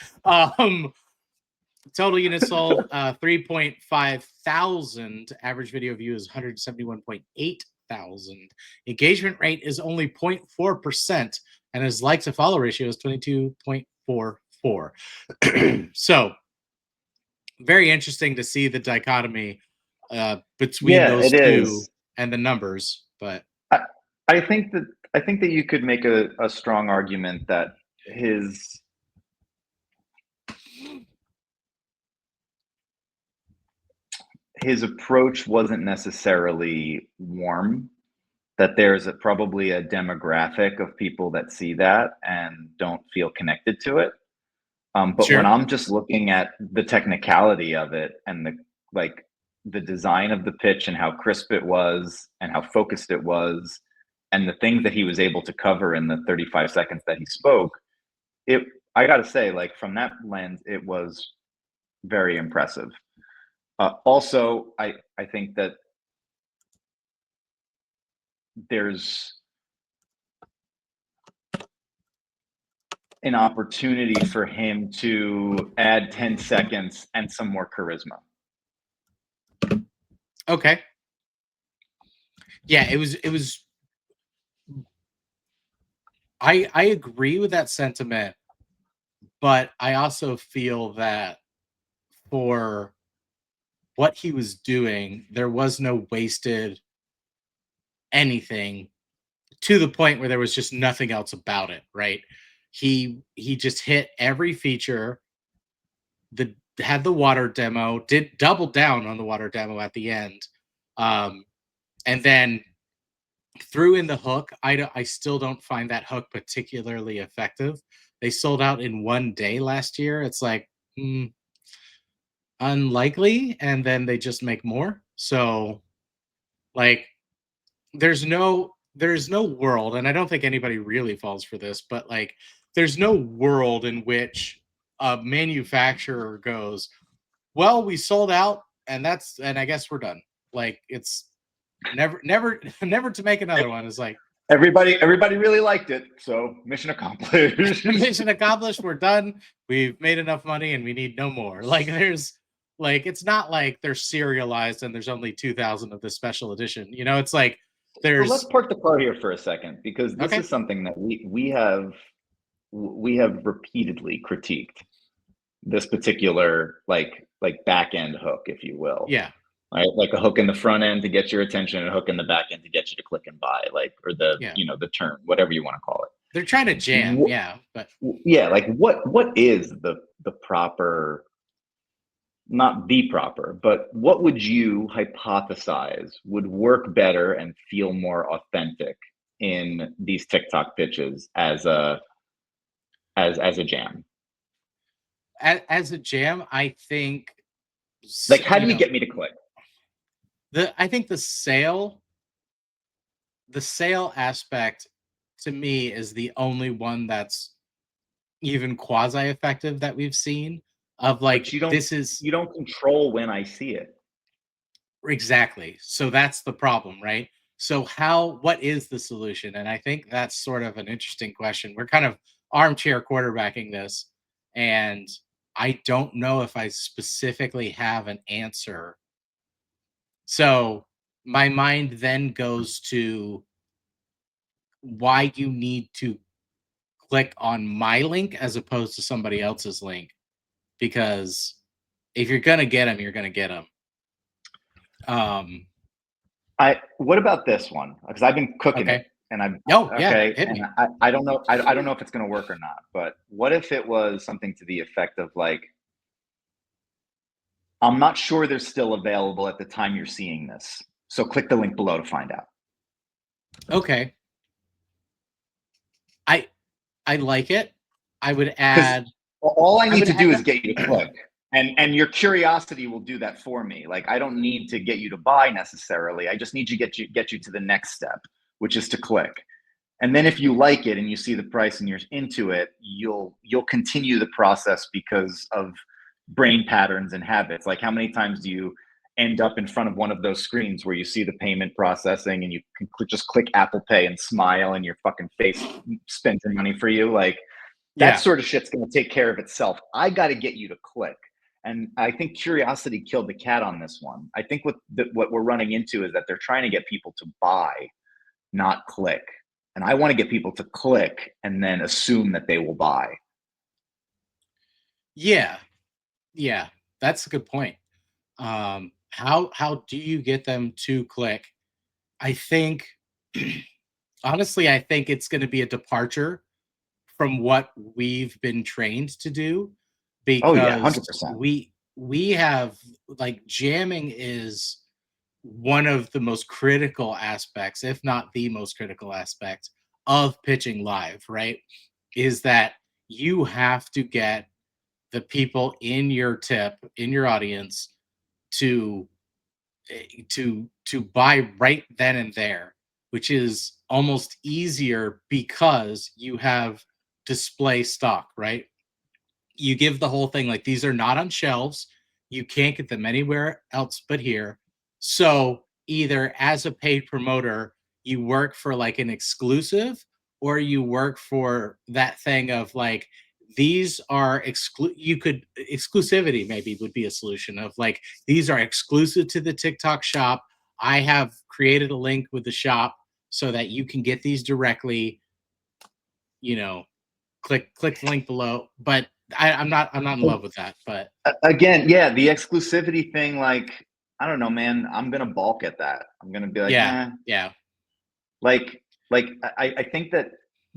Total units sold 3.5 thousand. Average video view is 171.8 thousand. Engagement rate is only 0.4%, and his like to follow ratio is 22.44. So, very interesting to see the dichotomy between Yeah, those it two is. and the numbers. But I think that you could make a strong argument that his approach wasn't necessarily warm, that there's probably a demographic of people that see that and don't feel connected to it. But when sure, I'm just looking at the technicality of it and the design of the pitch and how crisp it was and how focused it was and the things that he was able to cover in the 35 seconds that he spoke, I got to say, like, from that lens, it was very impressive. Also, I think that there's an opportunity for him to add 10 seconds and some more charisma. okay, yeah, it was. I agree with that sentiment, but I also feel that for what he was doing, there was no wasted anything to the point where there was just nothing else about it, right? He just hit every feature, had the water demo, did double down on the water demo at the end, and then threw in the hook. I still don't find that hook particularly effective. They sold out in one day last year. It's like unlikely, and then they just make more. So, like, there's no world, and I don't think anybody really falls for this, but like, there's no world in which a manufacturer goes, well, we sold out, and I guess we're done. Like, it's never to make another one is like, Everybody really liked it, so mission accomplished. mission accomplished, we're done, we've made enough money and we need no more. Like, there's like, it's not like they're serialized and there's only 2,000 of this special edition, it's like So there's let's park the car here for a second, because this okay, is something that we have repeatedly critiqued, this particular like back end hook, if you will. yeah, Right? Like a hook in the front end to get your attention and a hook in the back end to get you to click and buy, like, or the Yeah. the turn, whatever you want to call it. they're trying to jam, Wh- yeah, but Yeah, like what is the proper, not the proper, but what would you hypothesize would work better and feel more authentic in these TikTok pitches as a jam? as a jam, I think, Like, how do you get me to click? I think the sale aspect to me is the only one that's even quasi effective that we've seen, of like, But you don't this is you don't control when I see it. exactly. So that's the problem, right? So what is the solution? And I think that's sort of an interesting question. We're kind of armchair quarterbacking this, and I don't know if I specifically have an answer. So my mind then goes to why you need to click on my link as opposed to somebody else's link, because if you're gonna get them, you're gonna get them. What about this one? Because I've been cooking Okay. it, and I'm Oh, yeah, okay, hit and me. I don't know. I don't know if it's going to work or not. But what if it was something to the effect of like, I'm not sure they're still available at the time you're seeing this, so click the link below to find out. Okay. I like it. I would add. All I need would to do add is that- get you to click, and your curiosity will do that for me. Like, I don't need to get you to buy necessarily. I just need to get you to the next step, which is to click. And then if you like it and you see the price and you're into it, you'll continue the process because of brain patterns and habits. Like, how many times do you end up in front of one of those screens where you see the payment processing and you can just click Apple Pay and smile and your fucking face spends your money for you? Like, that Yeah. sort of shit's going to take care of itself. I got to get you to click. And I think curiosity killed the cat on this one. I think what we're running into is that they're trying to get people to buy, not click. And I want to get people to click and then assume that they will buy. Yeah, that's a good point. How do you get them to click? I think, honestly, I think it's going to be a departure from what we've been trained to do, Oh yeah, because 100%. we have, like, jamming is one of the most critical aspects, if not the most critical aspect of pitching live, right? Is that you have to get the people in your audience to buy right then and there, which is almost easier because you have display stock, right? You give the whole thing like, these are not on shelves, you can't get them anywhere else but here. So either as a paid promoter, you work for like an exclusive, or you work for that thing of like, these are exclusivity maybe would be a solution of like, these are exclusive to the TikTok shop. I have created a link with the shop so that you can get these directly, click the link below. But I'm not in love with that. But Again, yeah, the exclusivity thing, like, I don't know, man. I'm gonna balk at that. I'm gonna be like, yeah, yeah, like I think that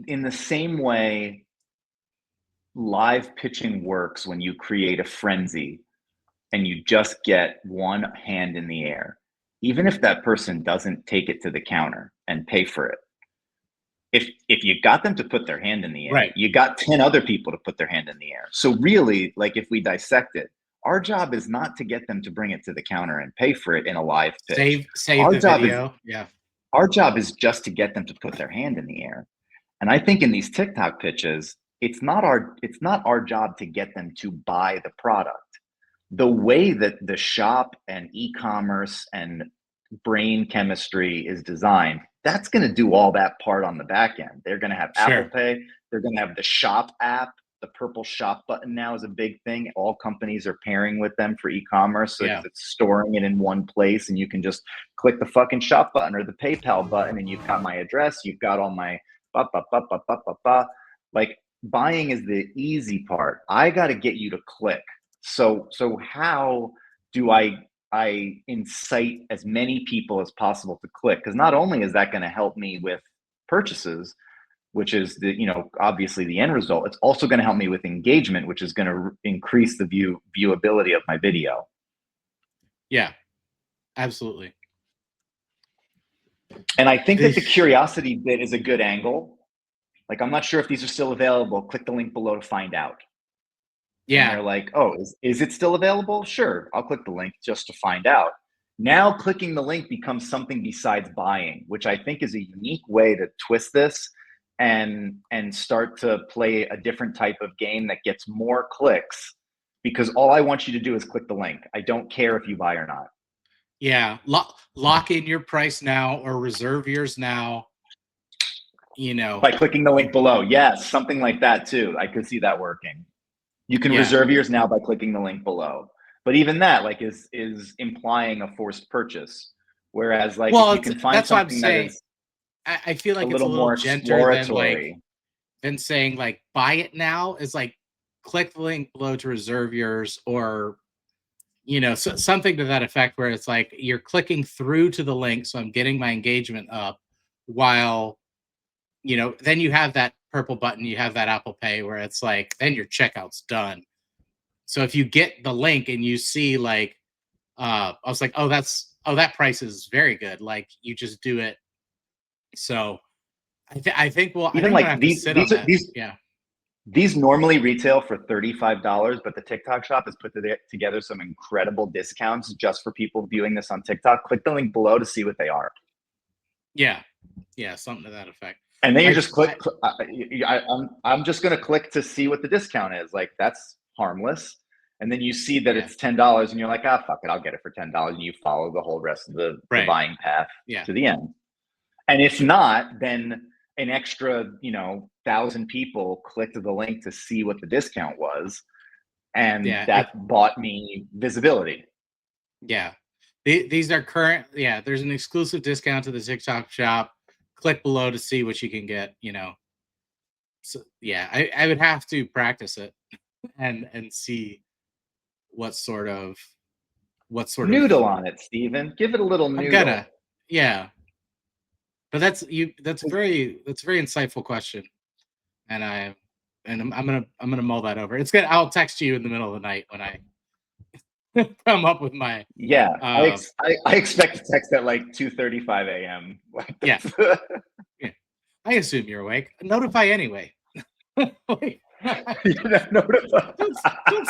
in the same way live pitching works when you create a frenzy and you just get one hand in the air, even if that person doesn't take it to the counter and pay for it. If you got them to put their hand in the air, right. you got 10 other people to put their hand in the air. So really, like, if we dissect it, our job is not to get them to bring it to the counter and pay for it in a live pitch. Save Our the job is video. Yeah. Our job is just to get them to put their hand in the air. And I think in these TikTok pitches, it's not our job to get them to buy the product. The way that the shop and e-commerce and brain chemistry is designed, that's going to do all that part on the back end. They're going to have Sure. Apple Pay. They're going to have the shop app. The purple shop button now is a big thing. All companies are pairing with them for e-commerce. So Yeah. it's storing it in one place, and you can just click the fucking shop button or the PayPal button, and you've got my address. You've got all my like, buying is the easy part. I got to get you to click. So how do I incite as many people as possible to click? Because not only is that going to help me with purchases, which is obviously the end result, it's also going to help me with engagement, which is going to increase the viewability of my video. Yeah, absolutely. And I think that the curiosity bit is a good angle. Like, I'm not sure if these are still available. Click the link below to find out. Yeah. And they're like, oh, is it still available? Sure, I'll click the link just to find out. Now clicking the link becomes something besides buying, which I think is a unique way to twist this and start to play a different type of game that gets more clicks, because all I want you to do is click the link. I don't care if you buy or not. Yeah, lock in your price now or reserve yours now. By clicking the link below. Yes, something like that too. I could see that working. You can reserve yours now by clicking the link below. But even that, like, is implying a forced purchase. Whereas, like, if you can find something that is, I feel like a it's little a little more gentler exploratory than saying like, buy it now. Is like, click the link below to reserve yours, or something to that effect, where it's like you're clicking through to the link, so I'm getting my engagement up, while then you have that purple button, you have that Apple Pay, where it's like, then your checkout's done. So if you get the link and you see like, I was like, that price is very good, like, you just do it. So I think even like these normally retail for $35, but the TikTok shop has put together some incredible discounts just for people viewing this on TikTok. Click the link below to see what they are. Yeah, something to that effect. And then you just click. I'm just going to click to see what the discount is. Like, that's harmless. And then you see that it's $10, and you're like, fuck it, I'll get it for $10. And you follow the whole rest of the buying path to the end. And if not, then an extra 1,000 people clicked the link to see what the discount was, and Yeah, that bought me visibility. Yeah. These are current. Yeah, there's an exclusive discount to the TikTok shop. Click below to see what you can get, So yeah, I would have to practice it and see what sort of Noodle on it, Steven. Give it a little noodle. I'm gonna. Yeah. But that's a very insightful question. And I'm gonna mull that over. It's good. I'll text you in the middle of the night when I come up with my Yeah, I expect a text at like 2:35 a.m. Yeah. I assume you're awake. Notify anyway. Don't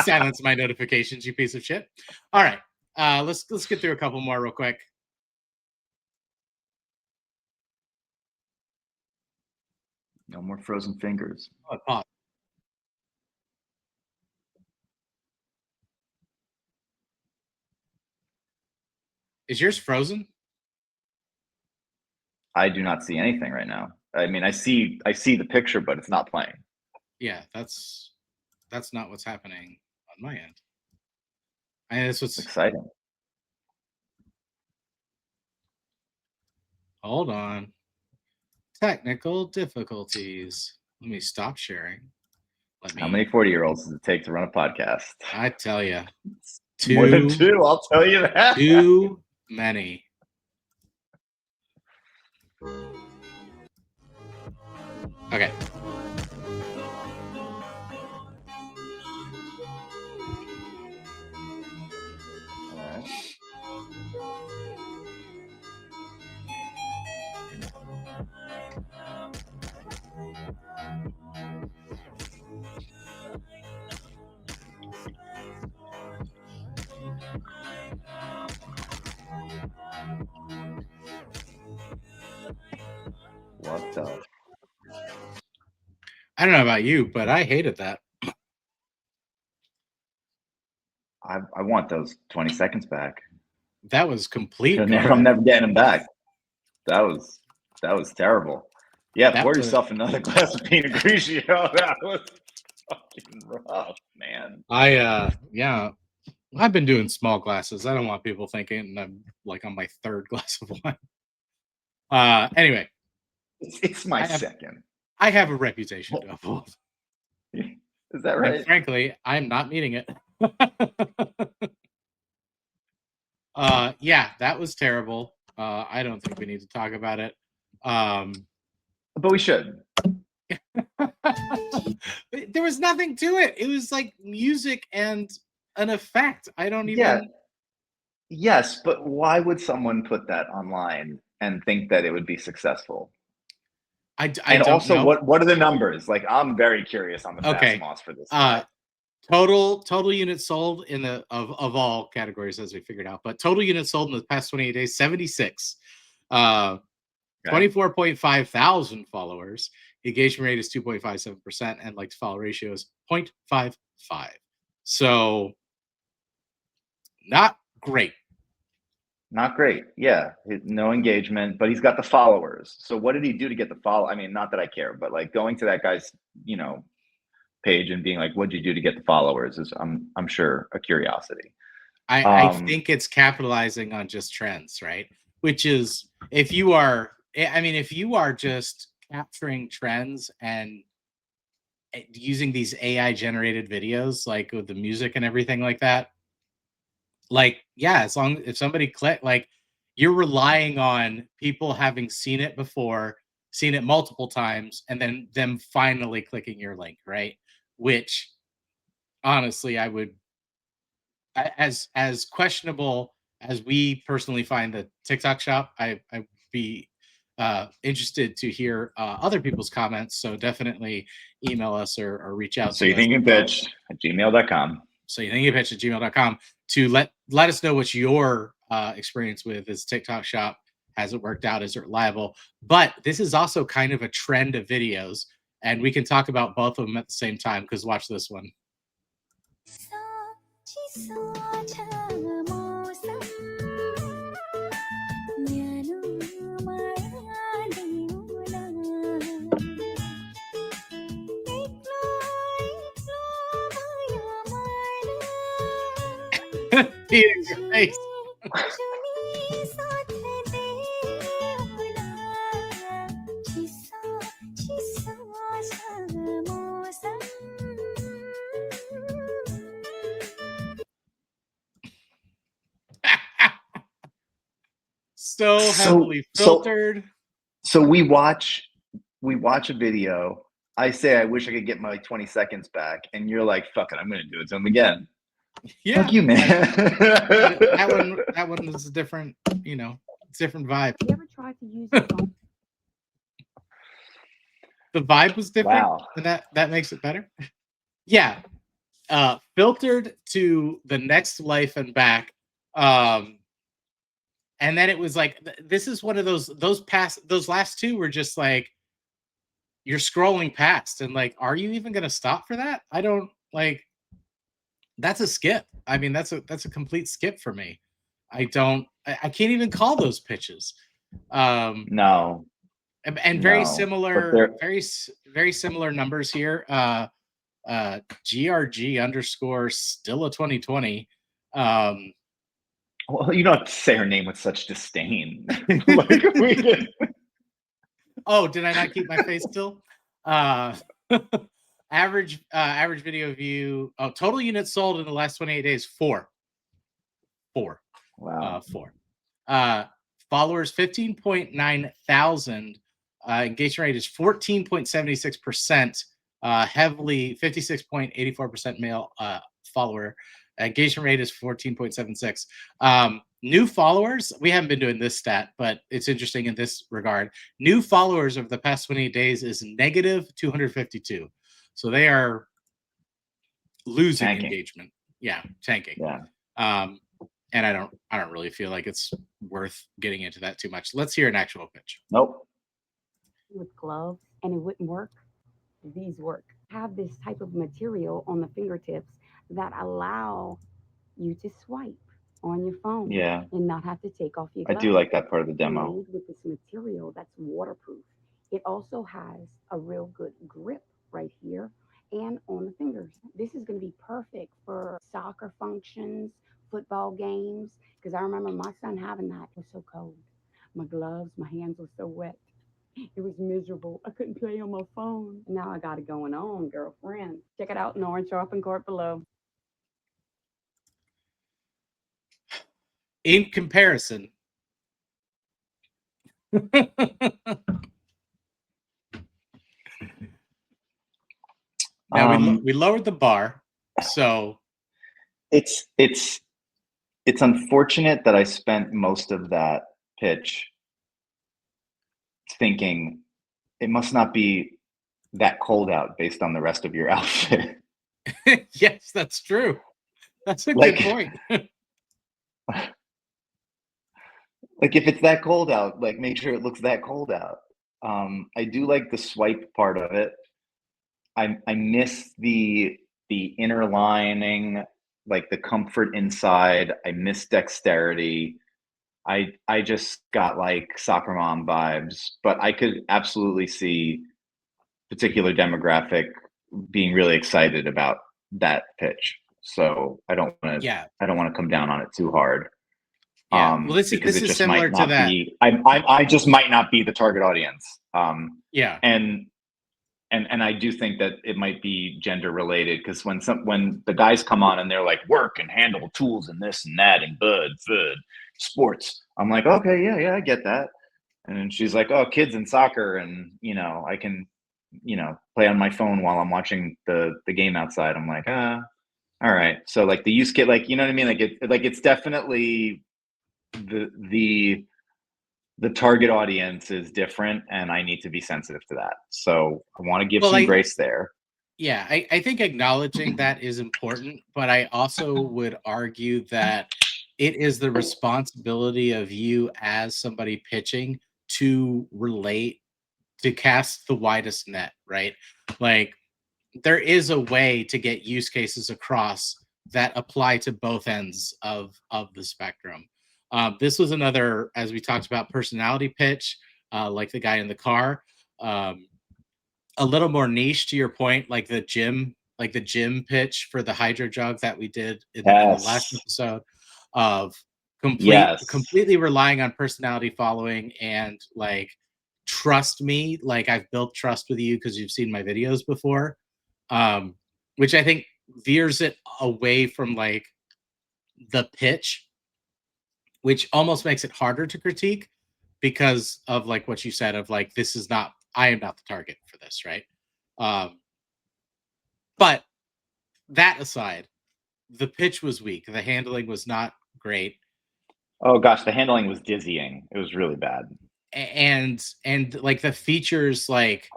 silence my notifications, you piece of shit. All right. Let's get through a couple more real quick. No more frozen fingers. Oh, is yours frozen? I do not see anything right now. I mean, I see the picture, but it's not playing. Yeah, that's not what's happening on my end. And this was exciting. Hold on. Technical difficulties. Let me stop sharing. How many 40-year-olds does it take to run a podcast? I tell you, more than two. I'll tell you that. Too many. Okay. What the? I don't know about you, but I hated that. I want those 20 seconds back. That was complete. I'm never getting them back. That was terrible. Yeah, pour yourself another glass of Pinot Grigio. That was fucking rough, man. Yeah. I've been doing small glasses. I don't want people thinking I'm like on my third glass of wine. Anyway. It's my second. I have a reputation to uphold. Is that right? And frankly, I'm not meeting it. Yeah, that was terrible. I don't think we need to talk about it. But we should. There was nothing to it. It was like music and an effect. I don't even. Yeah. Yes, but why would someone put that online and think that it would be successsul? I and don't also, know. what are the numbers? Like, I'm very curious on the fast moss for this. Total units sold in the of all categories as we figured out, but total units sold in the past 28 days, 76. 24.5 thousand followers. Engagement rate is 2.57%, and like to follow ratio is 0.55. So not great. Not great. Yeah. No engagement, but he's got the followers. So what did he do to get the follow? I mean, not that I care, but like going to that guy's, page and being like, what'd you do to get the followers is I'm sure a curiosity. I think it's capitalizing on just trends, right? Which is if you are just capturing trends and using these AI generated videos, like with the music and everything like that, like, yeah, if somebody click, like, you're relying on people having seen it before, seen it multiple times, and then them finally clicking your link, right? Which honestly, I would, as questionable as we personally find the TikTok shop, I'd be interested to hear other people's comments. So definitely email us or reach out. So you think you pitch at gmail.com. So you think you pitch at gmail.com to let us know what your experience with this TikTok shop. Has it worked out? Is it reliable? But this is also kind of a trend of videos, and we can talk about both of them at the same time, because watch this one. Pee in your face. So heavily filtered. So we watch a video. I say I wish I could get my 20 seconds back, and you're like, fuck it, I'm gonna do it to him again. Yeah, Fuck you, man. that one was a different, different vibe. You ever tried to use your phone? The vibe was different. Wow. And that makes it better. Yeah. Filtered to the next life and back. And then it was like, this is one of those last two were just like, you're scrolling past and like, are you even going to stop for that? I don't like, that's a skip. I mean, that's a complete skip for me. I can't even call those pitches. No. And very No, similar, very similar numbers here. GRG underscore still a 2020. Well, you don't have to say her name with such disdain. Like we did. Oh, did I not keep my face still? Average video view. Oh, total units sold in the last 28 days, 4. Wow. 4. Followers 15.9 thousand. Engagement rate is 14.76%. Heavily 56.84% male follower. Engagement rate is 14.76. New followers, we haven't been doing this stat, but it's interesting in this regard. New followers over the past 28 days is negative 252. So they are losing engagement. Yeah, tanking. Yeah. And I don't really feel like it's worth getting into that too much. Let's hear an actual pitch. Nope. With gloves and it wouldn't work. These work. Have this type of material on the fingertips that allow you to swipe on your phone, Yeah, and not have to take off your I gloves. do like that part of the demo. Made with this material that's waterproof. It also has a real good grip right here and on the fingers. This is going to be perfect for soccer functions, football games, because I remember my son having that. It was so cold. My gloves, my hands were so wet. It was miserable. I couldn't play on my phone. Now I got it going on, girlfriend. Check it out in Orange Shopping Court below. In comparison, now we lowered the bar, so it's unfortunate that I spent most of that pitch thinking it must not be that cold out based on the rest of your outfit. yes, that's true. That's a Like- good point. Like if it's that cold out, like make sure it looks that cold out. I do like the swipe part of it. I miss the inner lining, like the comfort inside. I miss dexterity. I just got like soccer mom vibes, but I could absolutely see particular demographic being really excited about that pitch. So I don't want to come down on it too hard. Yeah. Well, this because it is just similar might not to that. be. I just might not be the target audience. Yeah. And I do think that it might be gender related because when the guys come on and they're like work and handle tools and this and that and bud sports, I'm like, okay, yeah, I get that. And then she's like, oh, kids and soccer, and I can play on my phone while I'm watching the game outside. I'm like, all right. So like the use kit, like, you know what I mean? Like it's definitely the target audience is different, and I need to be sensitive to that. So I want to give some grace there. Yeah, I think acknowledging that is important, but I also would argue that it is the responsibility of you as somebody pitching to relate, to cast the widest net, right? Like there is a way to get use cases across that apply to both ends of the spectrum. This was another, as we talked about, personality pitch, like the guy in the car. A little more niche to your point, like the gym like the gym pitch for the hydro jug that we did in the last episode of completely relying on personality following and like trust me, like I've built trust with you because you've seen my videos before, which I think veers it away from like the pitch, which almost makes it harder to critique because of like what you said of like, I am not the target for this, right? But that aside, the pitch was weak. The handling was not great. Oh gosh, the handling was dizzying. It was really bad. And like the features, like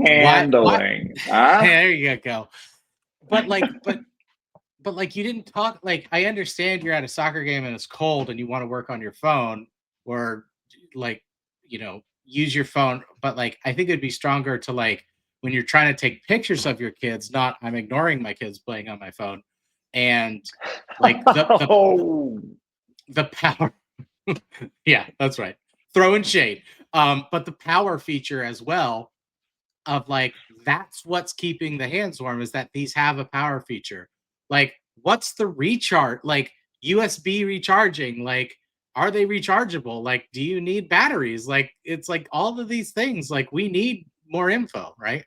handling. Huh? There you go. But like you didn't talk. Like I understand you're at a soccer game and it's cold and you want to work on your phone or like use your phone. But like I think it'd be stronger to like when you're trying to take pictures of your kids, not I'm ignoring my kids playing on my phone, and like the power. Yeah, that's right. Throwing shade. But the power feature as well of like that's what's keeping the hands warm is that these have a power feature. Like, what's the recharge? Like USB recharging, like are they rechargeable? Like, do you need batteries? Like, it's like all of these things. Like, we need more info, right?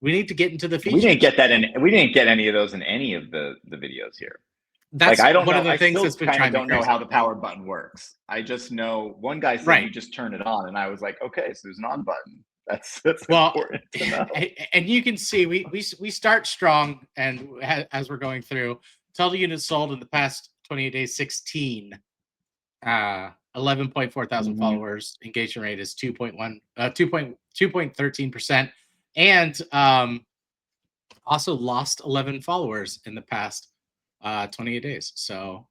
We need to get into the features. We didn't get that we didn't get any of those in any of the videos here. That's like, I don't one know. of the things that's been I don't know how the power button works. I just know one guy said you just turn it on, and I was like, okay, so there's an on button. That's important to know. And you can see we start strong, and as we're going through, total units sold in the past 28 days, 16. 11.4 thousand followers. Engagement rate is 2.13%, and also lost 11 followers in the past 28 days. So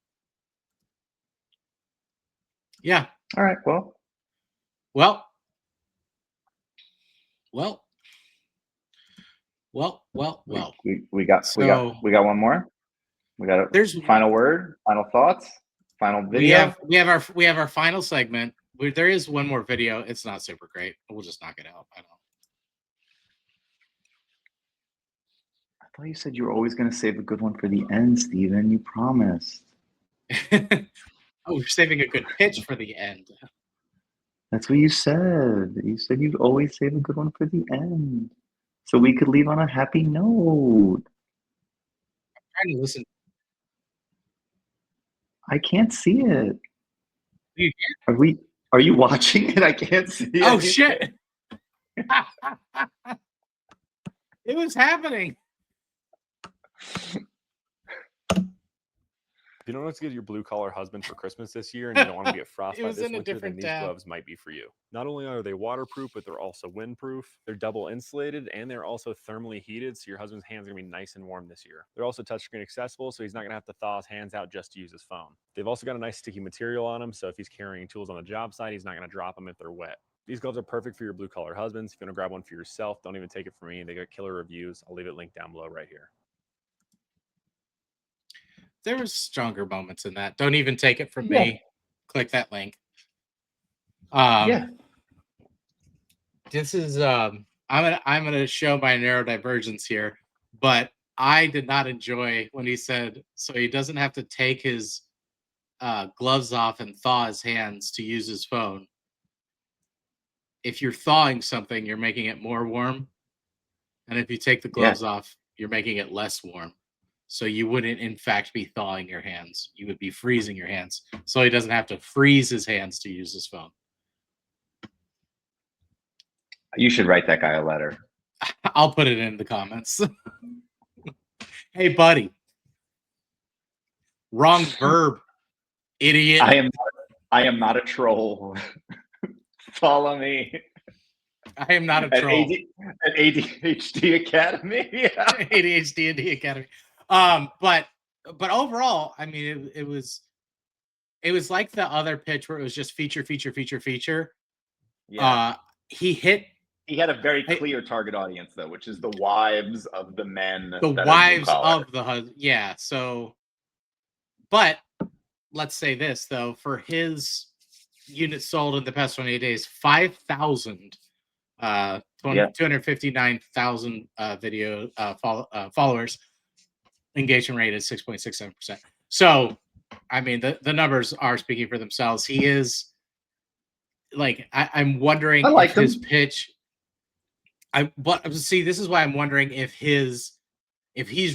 yeah. All right. Well. We got one more. We got a final word, final thoughts, final video. We have our final segment. There is one more video. It's not super great. We'll just knock it out. I thought you said you were always going to save a good one for the end, Steven. You promised. Oh, we're saving a good pitch for the end. That's what you said. You said you'd always save a good one for the end, so we could leave on a happy note. I'm trying to listen. I can't see it. You Are you watching it? I can't see it. Oh shit! It was happening. If you don't know what to get your blue-collar husband for Christmas this year and you don't want to get frostbite this winter, then these gloves might be for you. Not only are they waterproof, but they're also windproof. They're double insulated, and they're also thermally heated, so your husband's hands are going to be nice and warm this year. They're also touchscreen accessible, so he's not going to have to thaw his hands out just to use his phone. They've also got a nice sticky material on them, so if he's carrying tools on the job site, he's not going to drop them if they're wet. These gloves are perfect for your blue-collar husbands. If you want to grab one for yourself, don't even take it from me. They got killer reviews. I'll leave it linked down below right here. There was stronger moments in that. Don't even take it from me. Click that link. This is I'm gonna show my neurodivergence here, but I did not enjoy when he said so he doesn't have to take his gloves off and thaw his hands to use his phone. If you're thawing something, you're making it more warm, and if you take the gloves off, you're making it less warm. So you wouldn't, in fact, be thawing your hands. You would be freezing your hands. So he doesn't have to freeze his hands to use his phone. You should write that guy a letter. I'll put it in the comments. Hey, buddy. Wrong verb, idiot. I am not a troll. Follow me. I am not a troll. At ADHD Academy. ADHD Academy. But overall, I mean, it was like the other pitch where it was just feature. Yeah. He had a very clear target audience though, which is the wives of the men. The wives of the husband. Yeah. So, but let's say this though, for his units sold in the past 28 days, 5,000 259,000 video followers. Engagement rate is 6.67%. So, I mean, the numbers are speaking for themselves. He is like, I'm wondering if his pitch. See, this is why I'm wondering if he's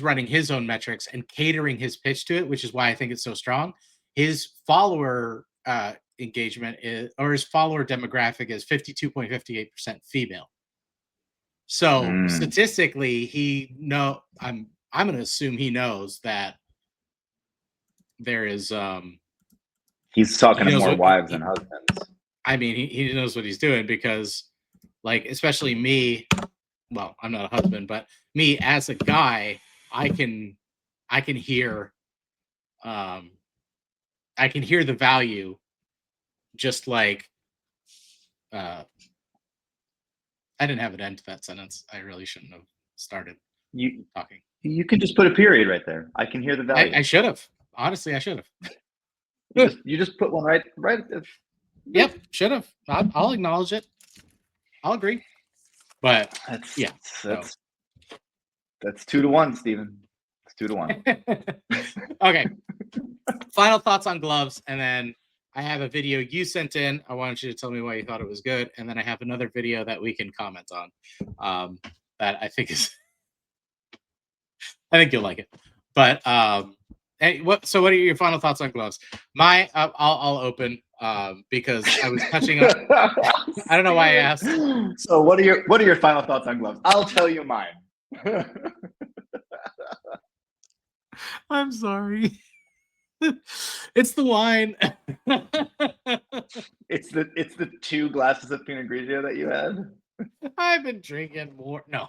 running his own metrics and catering his pitch to it, which is why I think it's so strong. His follower engagement or his follower demographic is 52.58% female. So statistically, I'm going to assume he knows that there is. He's talking to more wives than husbands. I mean, he knows what he's doing because, like, especially me. Well, I'm not a husband, but me as a guy, I can hear. I can hear the value, just like. I didn't have an end to that sentence. I really shouldn't have started talking. You can just put a period right there. I can hear the value. I should have. Honestly, I should have. You just put one right. Yep, should have. I'll acknowledge it. I'll agree. But that's 2-1, Stephen. It's 2-1. Okay. Final thoughts on gloves, and then I have a video you sent in. I wanted you to tell me why you thought it was good, and then I have another video that we can comment on. That I think is. I think you'll like it. But hey, what are your final thoughts on gloves? I'll open because I was touching on. I don't know why I asked. So what are your final thoughts on gloves? I'll tell you mine. I'm sorry. It's the wine. It's the 2 glasses of Pinot Grigio that you had. I've been drinking more. No.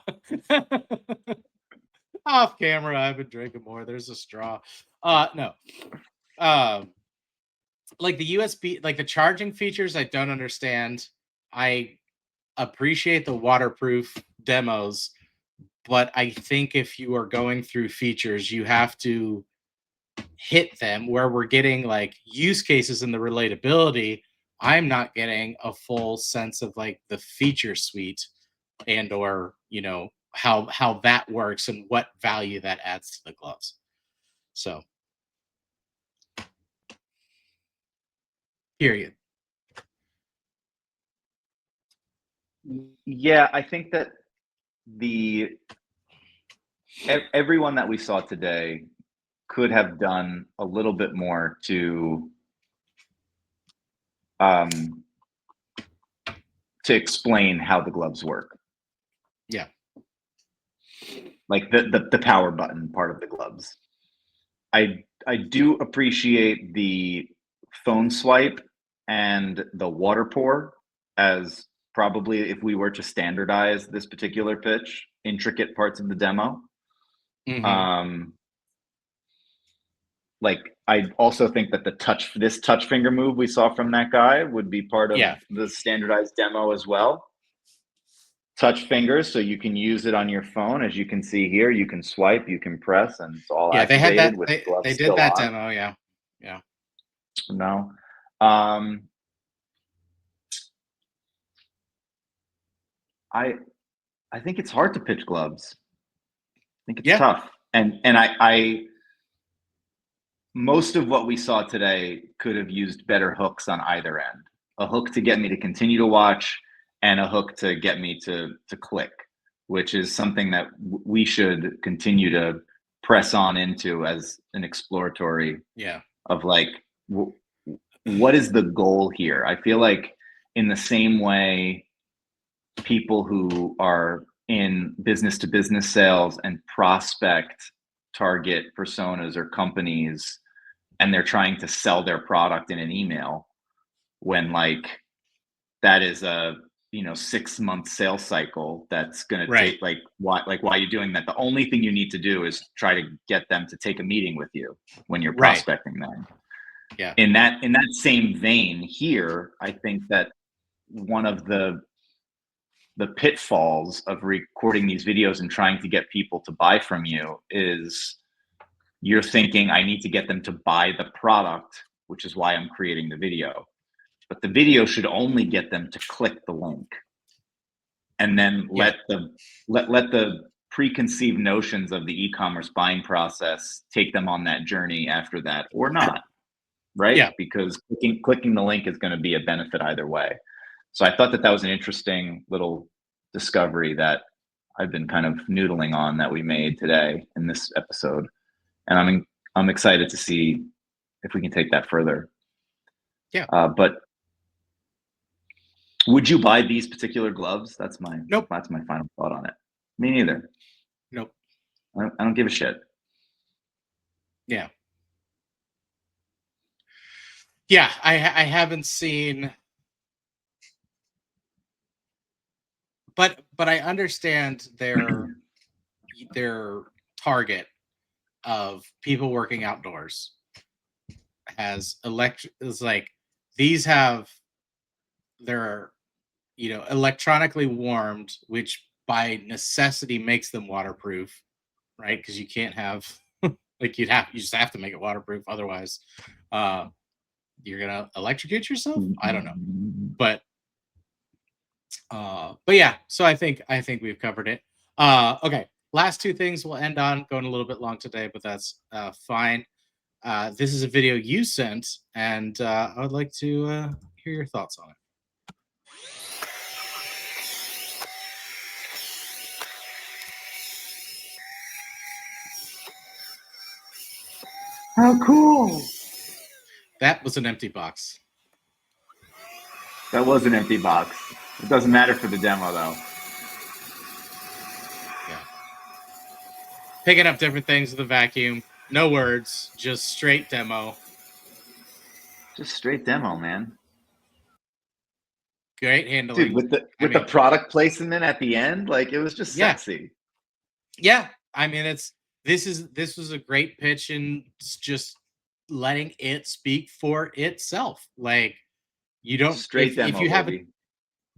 Off camera, I've been drinking more. There's a straw. No. Like the USB, like the charging features, I don't understand. I appreciate the waterproof demos, but I think if you are going through features, you have to hit them where we're getting like use cases and the relatability. I'm not getting a full sense of like the feature suite and or, how that works and what value that adds to the gloves. So, period. Yeah, I think that everyone that we saw today could have done a little bit more to explain how the gloves work. Yeah. Like the power button part of the gloves. I do appreciate the phone swipe and the water pour as probably, if we were to standardize this particular pitch, intricate parts of the demo. Mm-hmm. Like I also think that this touch finger move we saw from that guy would be part of the standardized demo as well. Touch fingers, so you can use it on your phone. As you can see here, you can swipe, you can press, and it's all activated. They had that. With they did that demo. Yeah. No. I think it's hard to pitch gloves. I think it's tough, and I most of what we saw today could have used better hooks on either end. A hook to get me to continue to watch, and a hook to get me to click, which is something that we should continue to press on into as an exploratory of like, what is the goal here? I feel like in the same way people who are in business to business sales and prospect target personas or companies, and they're trying to sell their product in an email, when like that is a 6-month sales cycle that's going to take why are you doing that? The only thing you need to do is try to get them to take a meeting with you when you're prospecting them. Yeah. In that same vein here, I think that one of the pitfalls of recording these videos and trying to get people to buy from you is you're thinking, I need to get them to buy the product, which is why I'm creating the video. But the video should only get them to click the link. and then let the preconceived notions of the e-commerce buying process take them on that journey after that, or not, right? Yeah. Because clicking the link is going to be a benefit either way. So I thought that was an interesting little discovery that I've been kind of noodling on that we made today in this episode, and I'm excited to see if we can take that further. Yeah. But would you buy these particular gloves? That's my final thought on it. Me neither. Nope. I don't give a shit. Yeah. Yeah, I haven't seen, but I understand their target of people working outdoors is like, these have, they're, electronically warmed, which by necessity makes them waterproof, right? Because you can't have like you just have to make it waterproof, otherwise you're gonna electrocute yourself. I don't know, but yeah. So I think we've covered it. Okay, last two things we'll end on. Going a little bit long today, but that's fine. This is a video you sent, and I would like to hear your thoughts on it. How cool! That was an empty box. That was an empty box. It doesn't matter for the demo, though. Yeah. Picking up different things with a vacuum. No words, just straight demo. Just straight demo, man. Great handling. Dude, with the product placement at the end, like, it was just sexy. Yeah. I mean, this was a great pitch, and just letting it speak for itself. Like, you don't straight demo, if you haven't,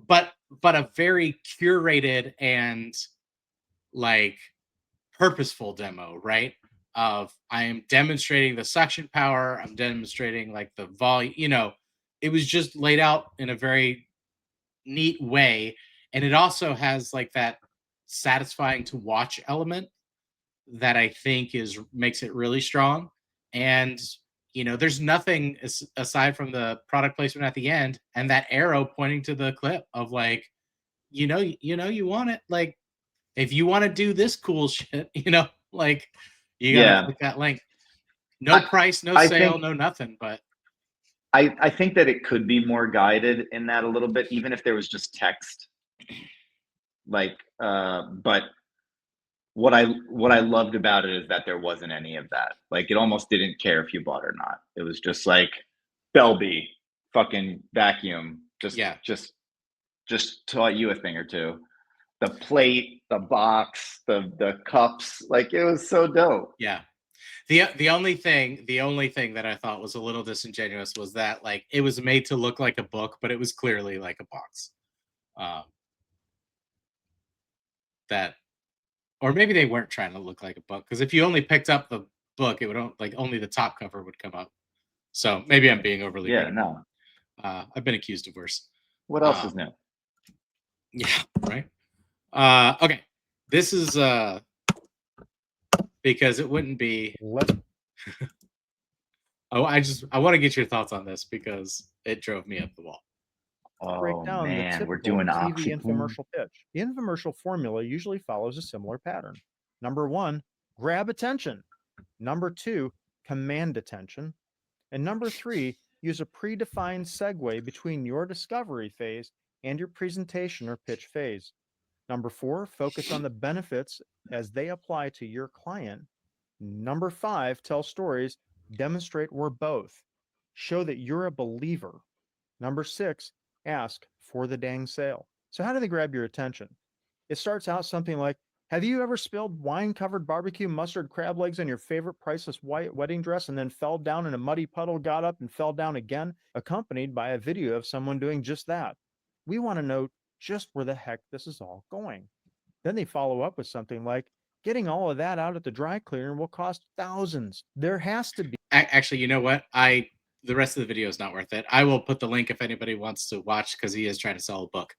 but a very curated and like purposeful demo, right? Of, I am demonstrating the suction power, I'm demonstrating like the volume, it was just laid out in a very neat way. And it also has like that satisfying to watch element that I think makes it really strong. And there's nothing aside from the product placement at the end and that arrow pointing to the clip of like, you want it. Like, if you want to do this cool shit, like, you gotta click that link. No price, no sale, no nothing. But I think that it could be more guided in that a little bit, even if there was just text. Like, but what I loved about it is that there wasn't any of that. Like, it almost didn't care if you bought or not. It was just like, Belby, fucking vacuum, just taught you a thing or two. The plate, the box, the cups, like, it was so dope. Yeah. The only thing that I thought was a little disingenuous was that, like, it was made to look like a book, but it was clearly like a box. Or maybe they weren't trying to look like a book, because if you only picked up the book, it would only the top cover would come up. So maybe I'm being overly critical. No. I've been accused of worse. What else is new? Yeah, right. Okay, this is because it wouldn't be. I want to get your thoughts on this because it drove me up the wall. Break down the typical we're doing TV infomercial pitch. The infomercial formula usually follows a similar pattern. Number 1, grab attention. Number 2, command attention. And number 3, use a predefined segue between your discovery phase and your presentation or pitch phase. Number 4, focus on the benefits as they apply to your client. Number 5, tell stories, demonstrate or both. Show that you're a believer. Number 6, ask for the dang sale. So how do they grab your attention? It starts out something like, have you ever spilled wine-covered barbecue mustard crab legs on your favorite priceless white wedding dress and then fell down in a muddy puddle, got up and fell down again, accompanied by a video of someone doing just that? We want to know just where the heck this is all going. Then they follow up with something like, getting all of that out at the dry cleaner will cost thousands. There has to be. Actually, you know what? I the rest of the video is not worth it. I will put the link if anybody wants to watch, because he is trying to sell a book.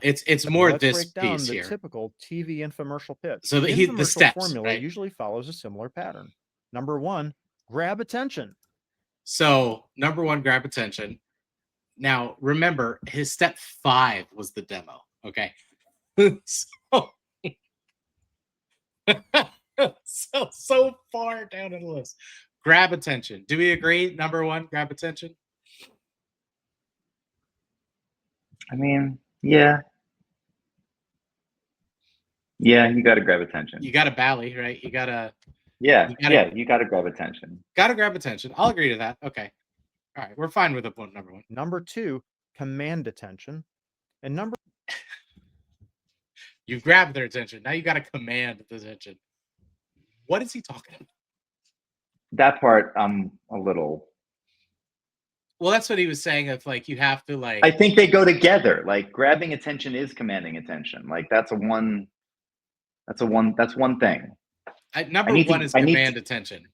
It's more Let's this break down piece the here. typical TV infomercial pitch. So the Infomercial steps, formula right? usually follows a similar pattern. Number one, grab attention. So number one, grab attention. Now remember, his step 5 was the demo. Okay, so far down in the list. Grab attention. Do we agree? Number one, grab attention. I mean, yeah. Yeah, you got to grab attention. You got to bally, right? You got to. You got to grab attention. Got to grab attention. I'll agree to that. Okay. All right, we're fine with number one. Number two, command attention. And number you grabbed their attention. Now you got to command the attention. What is he talking about? That part, I'm a little. Well, that's what he was saying. If like you have to like. I think they go together. Like grabbing attention is commanding attention. Like that's one thing. Number one is command attention.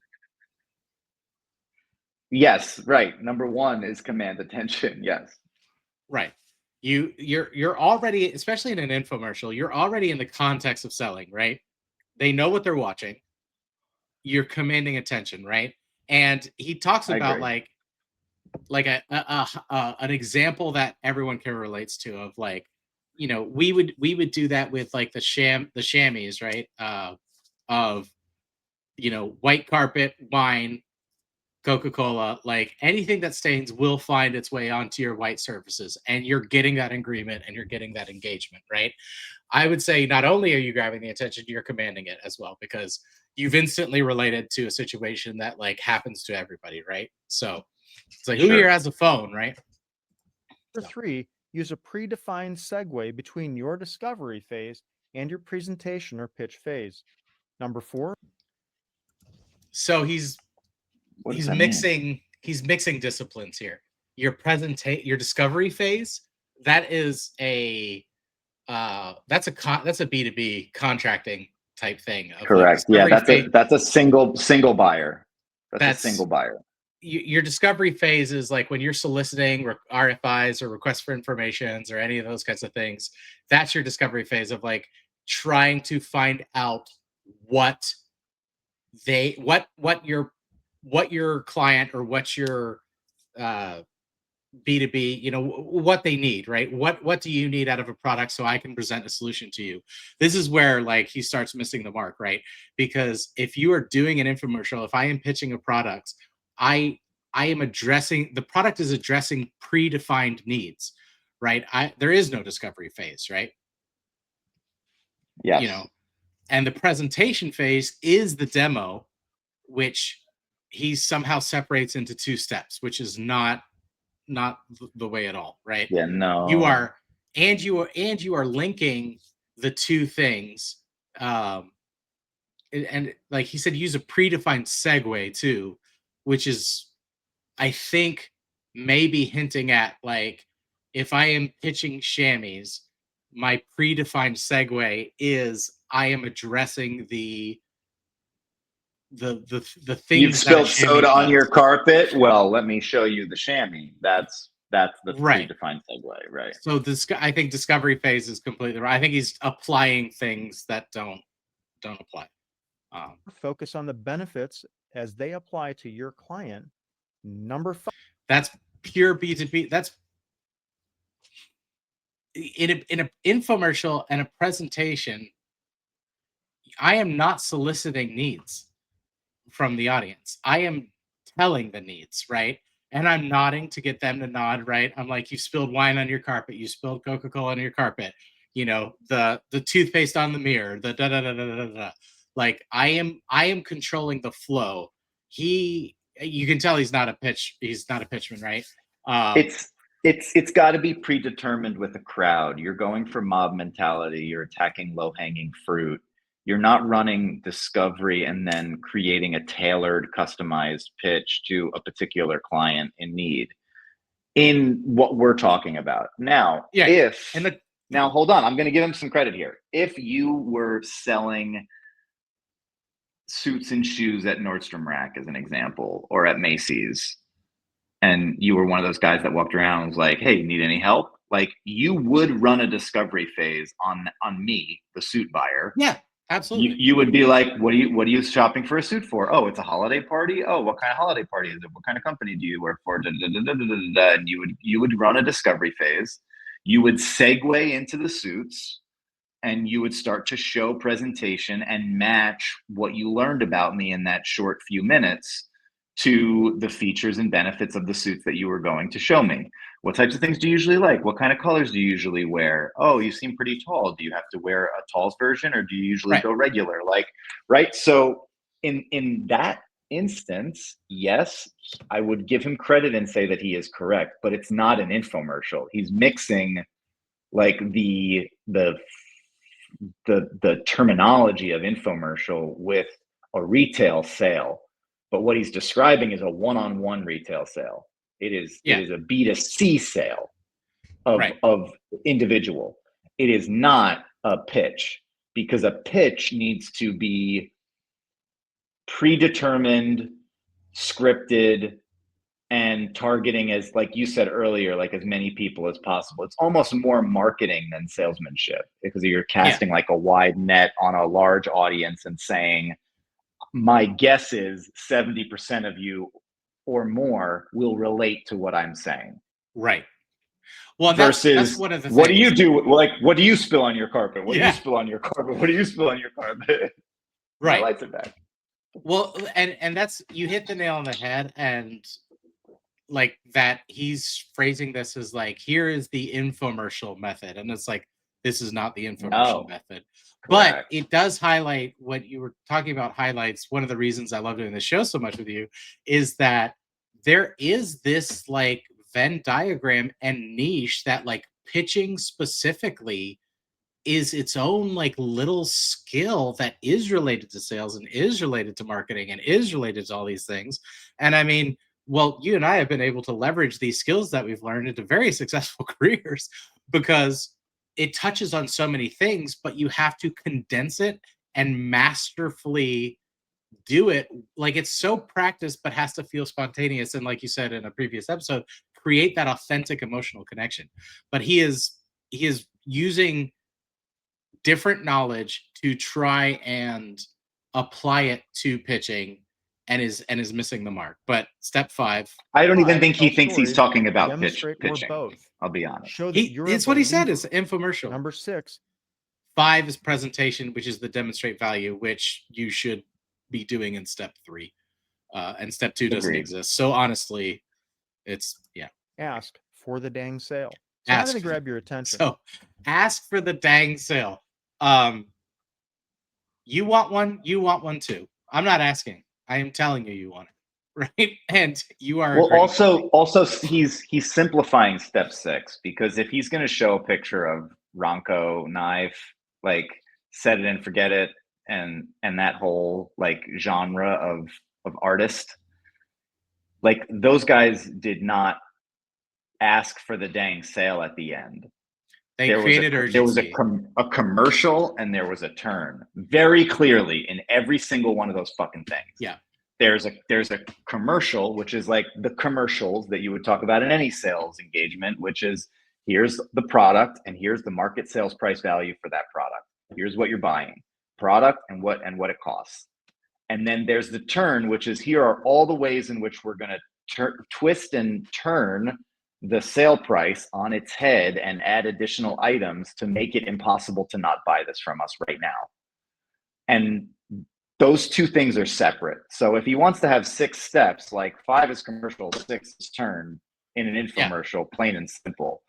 Yes, right. Number one is command attention. Yes. Right. You're already, especially in an infomercial, you're already in the context of selling, right? They know what they're watching. You're commanding attention, right? And he talks about like an example that everyone can relate to of like, you know, we would do that with like the chamois, right? Of, you know, white carpet, wine, Coca-Cola, like anything that stains will find its way onto your white surfaces, and you're getting that agreement and you're getting that engagement, right? I would say not only are you grabbing the attention, you're commanding it as well, because you've instantly related to a situation that like happens to everybody, right? So it's like, who here has a phone, right? Number three, use a predefined segue between your discovery phase and your presentation or pitch phase. Number four. So he's mixing disciplines here. Your discovery phase, that's a B2B contracting type thing. Correct. Yeah, that's a single buyer. That's a single buyer. Your discovery phase is like when you're soliciting RFIs or requests for informations or any of those kinds of things. That's your discovery phase of like trying to find out what your client or what your B2B, you know, what they need, right? What do you need out of a product so I can present a solution to you? This is where like he starts missing the mark, right? Because if you are doing an infomercial, if I am pitching a product, I am addressing, the product is addressing predefined needs, right? There is no discovery phase, right? Yeah. You know, and the presentation phase is the demo, which he somehow separates into 2 steps, which is not the way at all, right? Yeah, no. You are linking the 2 things. And like he said, use a predefined segue too, which is, I think, maybe hinting at like, if I am pitching chamois, my predefined segue is I am addressing the things. You've spilled soda on your carpet. Well, let me show you the chamois. That's the predefined segue, right? So I think discovery phase is completely right. I think he's applying things that don't apply. Focus on the benefits as they apply to your client. Number 5. That's pure B2B. That's in an infomercial and a presentation. I am not soliciting needs from the audience. I am telling the needs, right? And I'm nodding to get them to nod, right? I'm like, you spilled wine on your carpet, you spilled Coca-Cola on your carpet, you know, the toothpaste on the mirror, the da da da da da da. Like I am controlling the flow. You can tell he's not a pitchman, right? It's got to be predetermined with a crowd. You're going for mob mentality. You're attacking low-hanging fruit. You're not running discovery and then creating a tailored, customized pitch to a particular client in need. In what we're talking about now, now hold on, I'm going to give him some credit here. If you were selling suits and shoes at Nordstrom Rack, as an example, or at Macy's, and you were one of those guys that walked around and was like, hey, need any help? Like, you would run a discovery phase on me, the suit buyer. Yeah, absolutely. You would be like, what are you shopping for a suit for? Oh, it's a holiday party. Oh, what kind of holiday party is it? What kind of company do you work for? Da, da, da, da, da, da, da. And you would run a discovery phase. You would segue into the suits, and you would start to show presentation and match what you learned about me in that short few minutes to the features and benefits of the suits that you were going to show me. What types of things do you usually like? What kind of colors do you usually wear? Oh, you seem pretty tall. Do you have to wear a talls version, or do you usually go regular? Like, right? So in that instance, yes, I would give him credit and say that he is correct, but it's not an infomercial. He's mixing like the terminology of infomercial with a retail sale. But what he's describing is a one-on-one retail sale. It is a B2C sale of individual. It is not a pitch, because a pitch needs to be predetermined, scripted, and targeting, as like you said earlier, like as many people as possible. It's almost more marketing than salesmanship, because you're casting like a wide net on a large audience and saying, my guess is 70% of you or more will relate to what I'm saying. Right. Well, versus that's one of the what things. do you do? Like, what do you spill on your carpet? What do you spill on your carpet? What do you spill on your carpet? Right. My lights are back. Well, and that's, you hit the nail on the head. And like that, he's phrasing this as like, here is the infomercial method. And it's like, this is not the infomercial method. But Correct. it does highlight what you were talking about. Highlights one of the reasons I love doing this show so much with you is that there is this like Venn diagram and niche that like pitching specifically is its own like little skill that is related to sales and is related to marketing and is related to all these things. And I mean, well, you and I have been able to leverage these skills that we've learned into very successful careers, because it touches on so many things, but you have to condense it and masterfully do it. Like, it's so practiced, but has to feel spontaneous. And like you said in a previous episode, create that authentic emotional connection. But he is using different knowledge to try and apply it to pitching, and is missing the mark. But step 5, I don't even think he thinks he's talking about pitching. Both. I'll be honest. Show that you're it's what he said is infomercial. Number 6. 5 is presentation, which is the demonstrate value, which you should be doing in step 3. And step 2 doesn't exist. So honestly, it's ask for the dang sale. So I'm gonna grab your attention. So ask for the dang sale. You want one too. I'm not asking. I am telling you want it, right? And you are. Well, also he's simplifying step 6, because if he's going to show a picture of Ronco knife, like set it and forget it, and that whole like genre of artist, like those guys did not ask for the dang sale at the end. There was a commercial and there was a turn very clearly in every single one of those fucking things. Yeah. There's a commercial, which is like the commercials that you would talk about in any sales engagement, which is, here's the product and here's the market sales price value for that product. Here's what you're buying, product and what it costs. And then there's the turn, which is, here are all the ways in which we're going to twist and turn the sale price on its head and add additional items to make it impossible to not buy this from us right now. And those two things are separate. So if he wants to have 6 steps, like 5 is commercial, 6 is turn in an infomercial, plain and simple.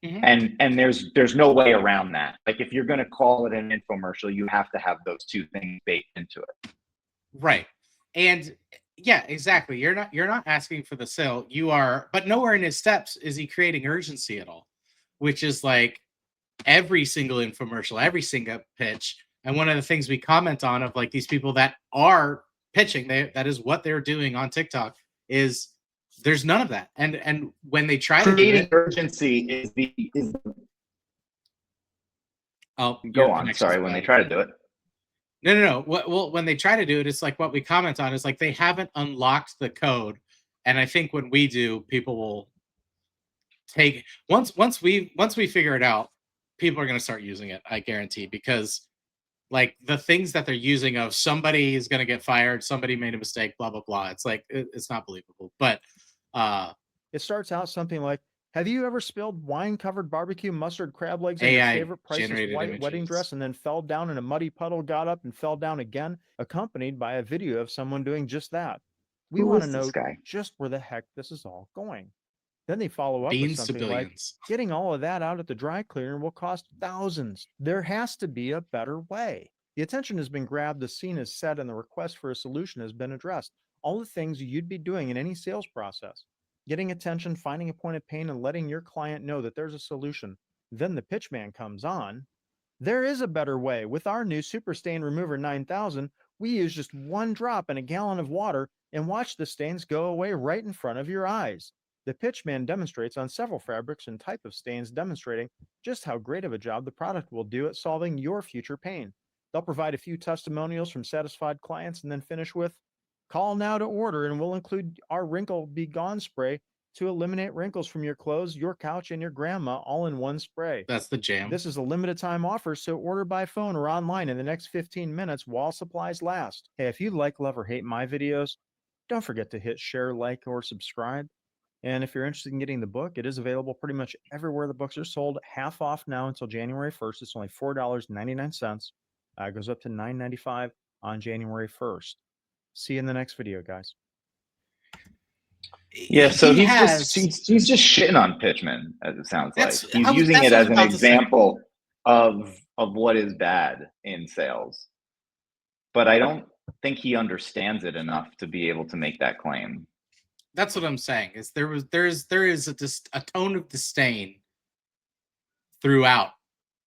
Mm-hmm. And there's no way around that. Like, if you're going to call it an infomercial, you have to have those 2 things baked into it. Right. And yeah, exactly. You're not asking for the sale. You are, but nowhere in his steps is he creating urgency at all, which is like every single infomercial, every single pitch. And one of the things we comment on of like these people that are pitching, that is what they're doing on TikTok, is there's none of that. And when they try creating urgency is go on. Sorry, when they try to do it. No. Well, when they try to do it, it's like what we comment on is like they haven't unlocked the code And I think when we do, people will take once we figure it out, people are going to start using it, I guarantee, because like the things that they're using of somebody is going to get fired, somebody made a mistake, blah blah blah. It's like it's not believable. But it starts out something like, have you ever spilled wine-covered barbecue mustard crab legs in your AI favorite Princess generated White wedding images. dress and then fell down in a muddy puddle, got up and fell down again, accompanied by a video of someone doing just that? We Who want to is know this guy? just where the heck this is all going. Then they follow up with Beans to something like, billions. getting all of that out at the dry cleaner will cost thousands. There has to be a better way. The attention has been grabbed, the scene is set, and the request for a solution has been addressed. All the things you'd be doing in any sales process. Getting attention, finding a point of pain, and letting your client know that there's a solution. Then the pitch man comes on. There is a better way. With our new Super Stain Remover 9000, we use just one drop in a gallon of water and watch the stains go away right in front of your eyes. The Pitchman demonstrates on several fabrics and type of stains, demonstrating just how great of a job the product will do at solving your future pain. They'll provide a few testimonials from satisfied clients and then finish with, call now to order and we'll include our Wrinkle Be Gone spray to eliminate wrinkles from your clothes, your couch, and your grandma all in one spray. That's the jam. This is a limited time offer, so order by phone or online in the next 15 minutes while supplies last. Hey, if you like, love, or hate my videos, don't forget to hit share, like, or subscribe. And if you're interested in getting the book, it is available pretty much everywhere the books are sold, half off now until January 1st. It's only $4.99. It goes up to $9.95 on January 1st. See you in the next video, guys. Yeah, so he's just shitting on Pitchman, as it sounds like. He's using it as an example of what is bad in sales. But I don't think he understands it enough to be able to make that claim. That's what I'm saying. Is there is a tone of disdain throughout,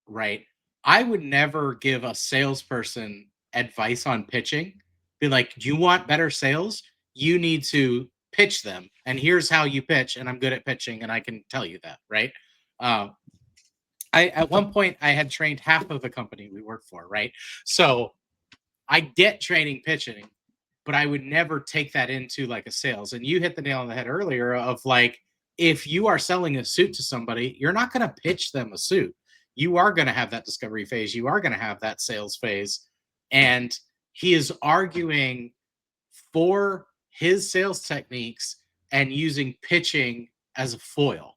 right? I would never give a salesperson advice on pitching. Be like, do you want better sales? You need to pitch them, and here's how you pitch. And I'm good at pitching, and I can tell you that, right? I at one point I had trained half of the company we worked for, right? So I get training pitching, but I would never take that into like a sales. And you hit the nail on the head earlier of like, if you are selling a suit to somebody, you're not going to pitch them a suit. You are going to have that discovery phase. You are going to have that sales phase. And he is arguing for his sales techniques and using pitching as a foil.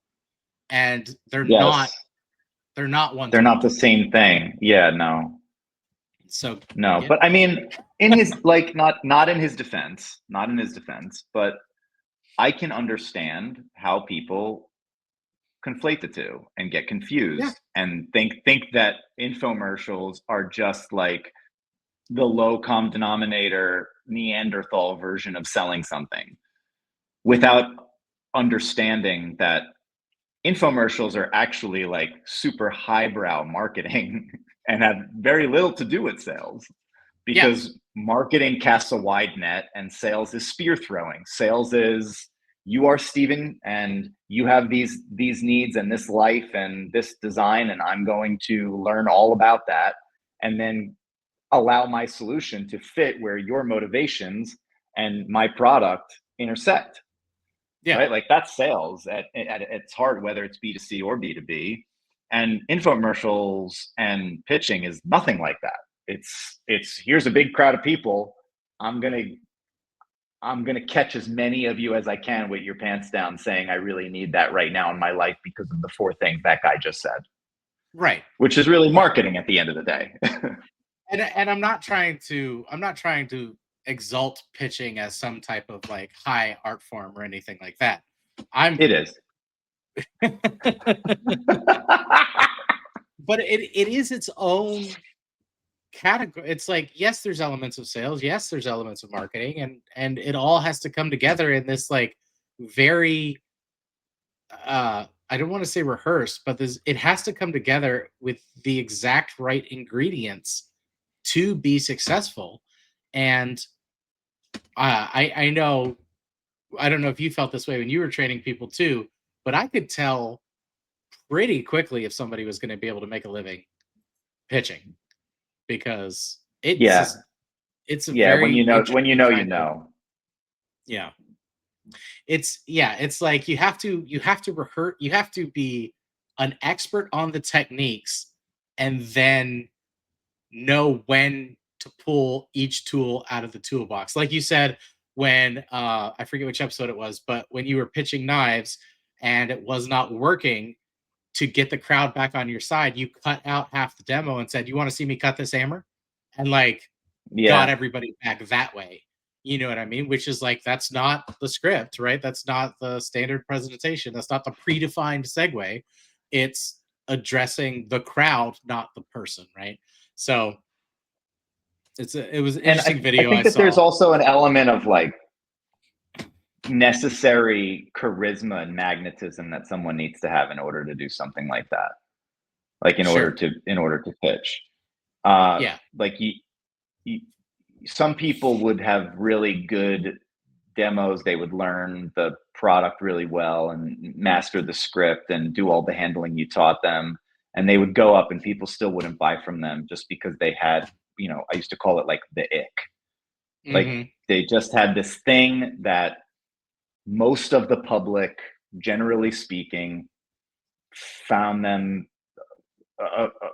And they're not one. They're not the same thing. Yeah, no. So no, yeah. But I mean, in his like not in his defense, but I can understand how people conflate the two and get confused and think that infomercials are just like the low common denominator Neanderthal version of selling something, without understanding that infomercials are actually like super highbrow marketing and have very little to do with sales, because marketing casts a wide net and sales is spear throwing. Sales is, you are Steven and you have these needs and this life and this design, and I'm going to learn all about that and then allow my solution to fit where your motivations and my product intersect. Yeah, right. Like that's sales at its heart, whether it's B2C or B2B. And infomercials and pitching is nothing like that. It's here's a big crowd of people. I'm gonna catch as many of you as I can with your pants down, saying I really need that right now in my life because of the 4 things that guy just said. Right. Which is really marketing at the end of the day. And I'm not trying to exalt pitching as some type of like high art form or anything like that. It is. But it is its own category. It's like, yes, there's elements of sales, yes, there's elements of marketing, and it all has to come together in this like very I don't want to say rehearsed, but it has to come together with the exact right ingredients to be successful. And I know, I don't know if you felt this way when you were training people too, but I could tell pretty quickly if somebody was going to be able to make a living pitching, because it's when you know. Yeah. It's like you have to rehearse, you have to be an expert on the techniques and then know when to pull each tool out of the toolbox. Like you said, when I forget which episode it was, but when you were pitching knives and it was not working, to get the crowd back on your side, you cut out half the demo and said, "You want to see me cut this hammer?" And like got everybody back that way. You know what I mean? Which is like, that's not the script, right? That's not the standard presentation. That's not the predefined segue. It's addressing the crowd, not the person, right? So it was an interesting video. I think that there's also an element of like necessary charisma and magnetism that someone needs to have in order to do something like that. Like in order to pitch. Like some people would have really good demos. They would learn the product really well and master the script and do all the handling you taught them. And they would go up and people still wouldn't buy from them just because they had, you know, I used to call it like the ick. Like they just had this thing that most of the public, generally speaking, found them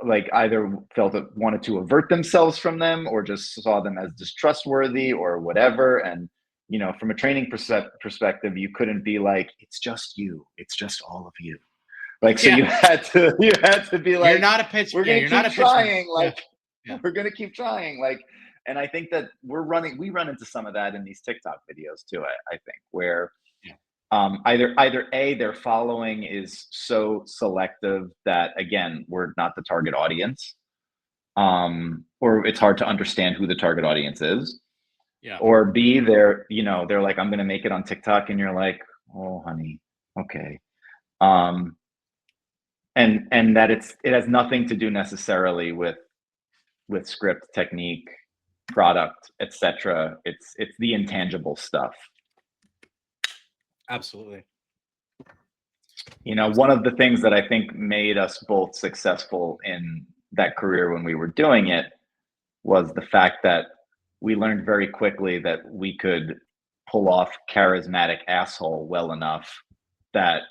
like either felt that wanted to avert themselves from them or just saw them as distrustworthy or whatever. And, you know, from a training perspective, you couldn't be like, it's just you. It's just all of you. Like, so you had to be like, you're not a pitch. We're going to keep trying. Like, we're going to keep trying. Like, and I think that we run into some of that in these TikTok videos too, I think, where either A, their following is so selective that, again, we're not the target audience, or it's hard to understand who the target audience is. Or B, they're like, I'm going to make it on TikTok, and you're like, oh, honey, okay. And that it has nothing to do necessarily with script, technique, product, etc. It's the intangible stuff. Absolutely. You know, one of the things that I think made us both successful in that career when we were doing it was the fact that we learned very quickly that we could pull off charismatic asshole well enough that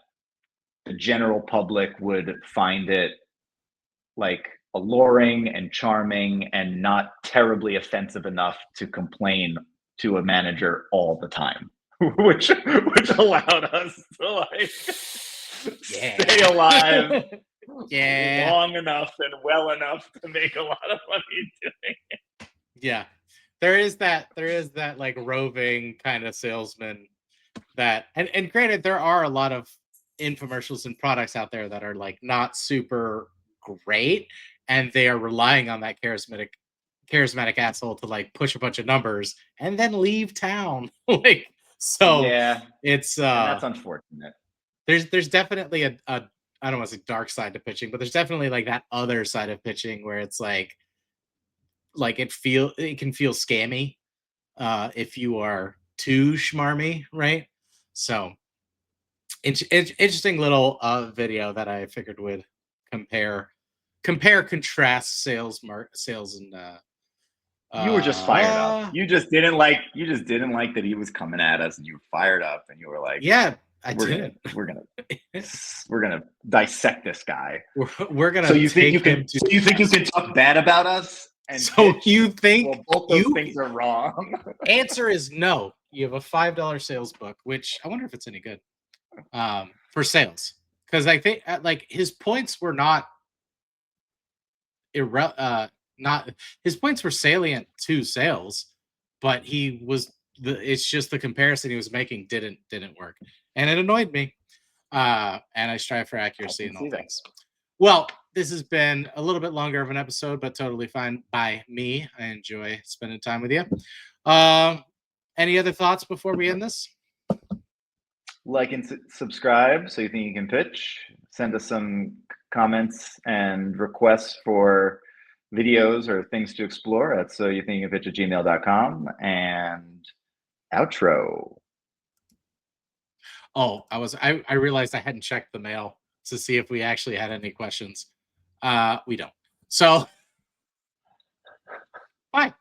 the general public would find it like alluring and charming and not terribly offensive enough to complain to a manager all the time, which allowed us to like stay alive long enough and well enough to make a lot of money doing it. Yeah. There is that like roving kind of salesman that, and granted, there are a lot of infomercials and products out there that are like not super great, and they are relying on that charismatic asshole to like push a bunch of numbers and then leave town. Like, so it's that's unfortunate. There's definitely a I don't want to say dark side to pitching, but there's definitely like that other side of pitching where it's like it can feel scammy if you are too schmarmy, right? So interesting little video that I figured would compare contrast sales and you were just fired up. You just didn't like that he was coming at us, and you were fired up, and you were like, yeah, we're gonna dissect this guy. We're gonna. So you think you can talk bad about us? And so you think both those things are wrong? Answer is no. You have a $5 sales book, which I wonder if it's any good for sales, because I think like his points were not his points were salient to sales, but it's just the comparison he was making didn't work, and it annoyed me. And I strive for accuracy in all things. Well, this has been a little bit longer of an episode, but totally fine by me. I enjoy spending time with you. Any other thoughts before we end this? Like and subscribe so you think you can pitch. Send us some comments and requests for videos or things to explore at so you think you can pitch at gmail.com. And outro. Oh, I realized I hadn't checked the mail to see if we actually had any questions. We don't. So bye.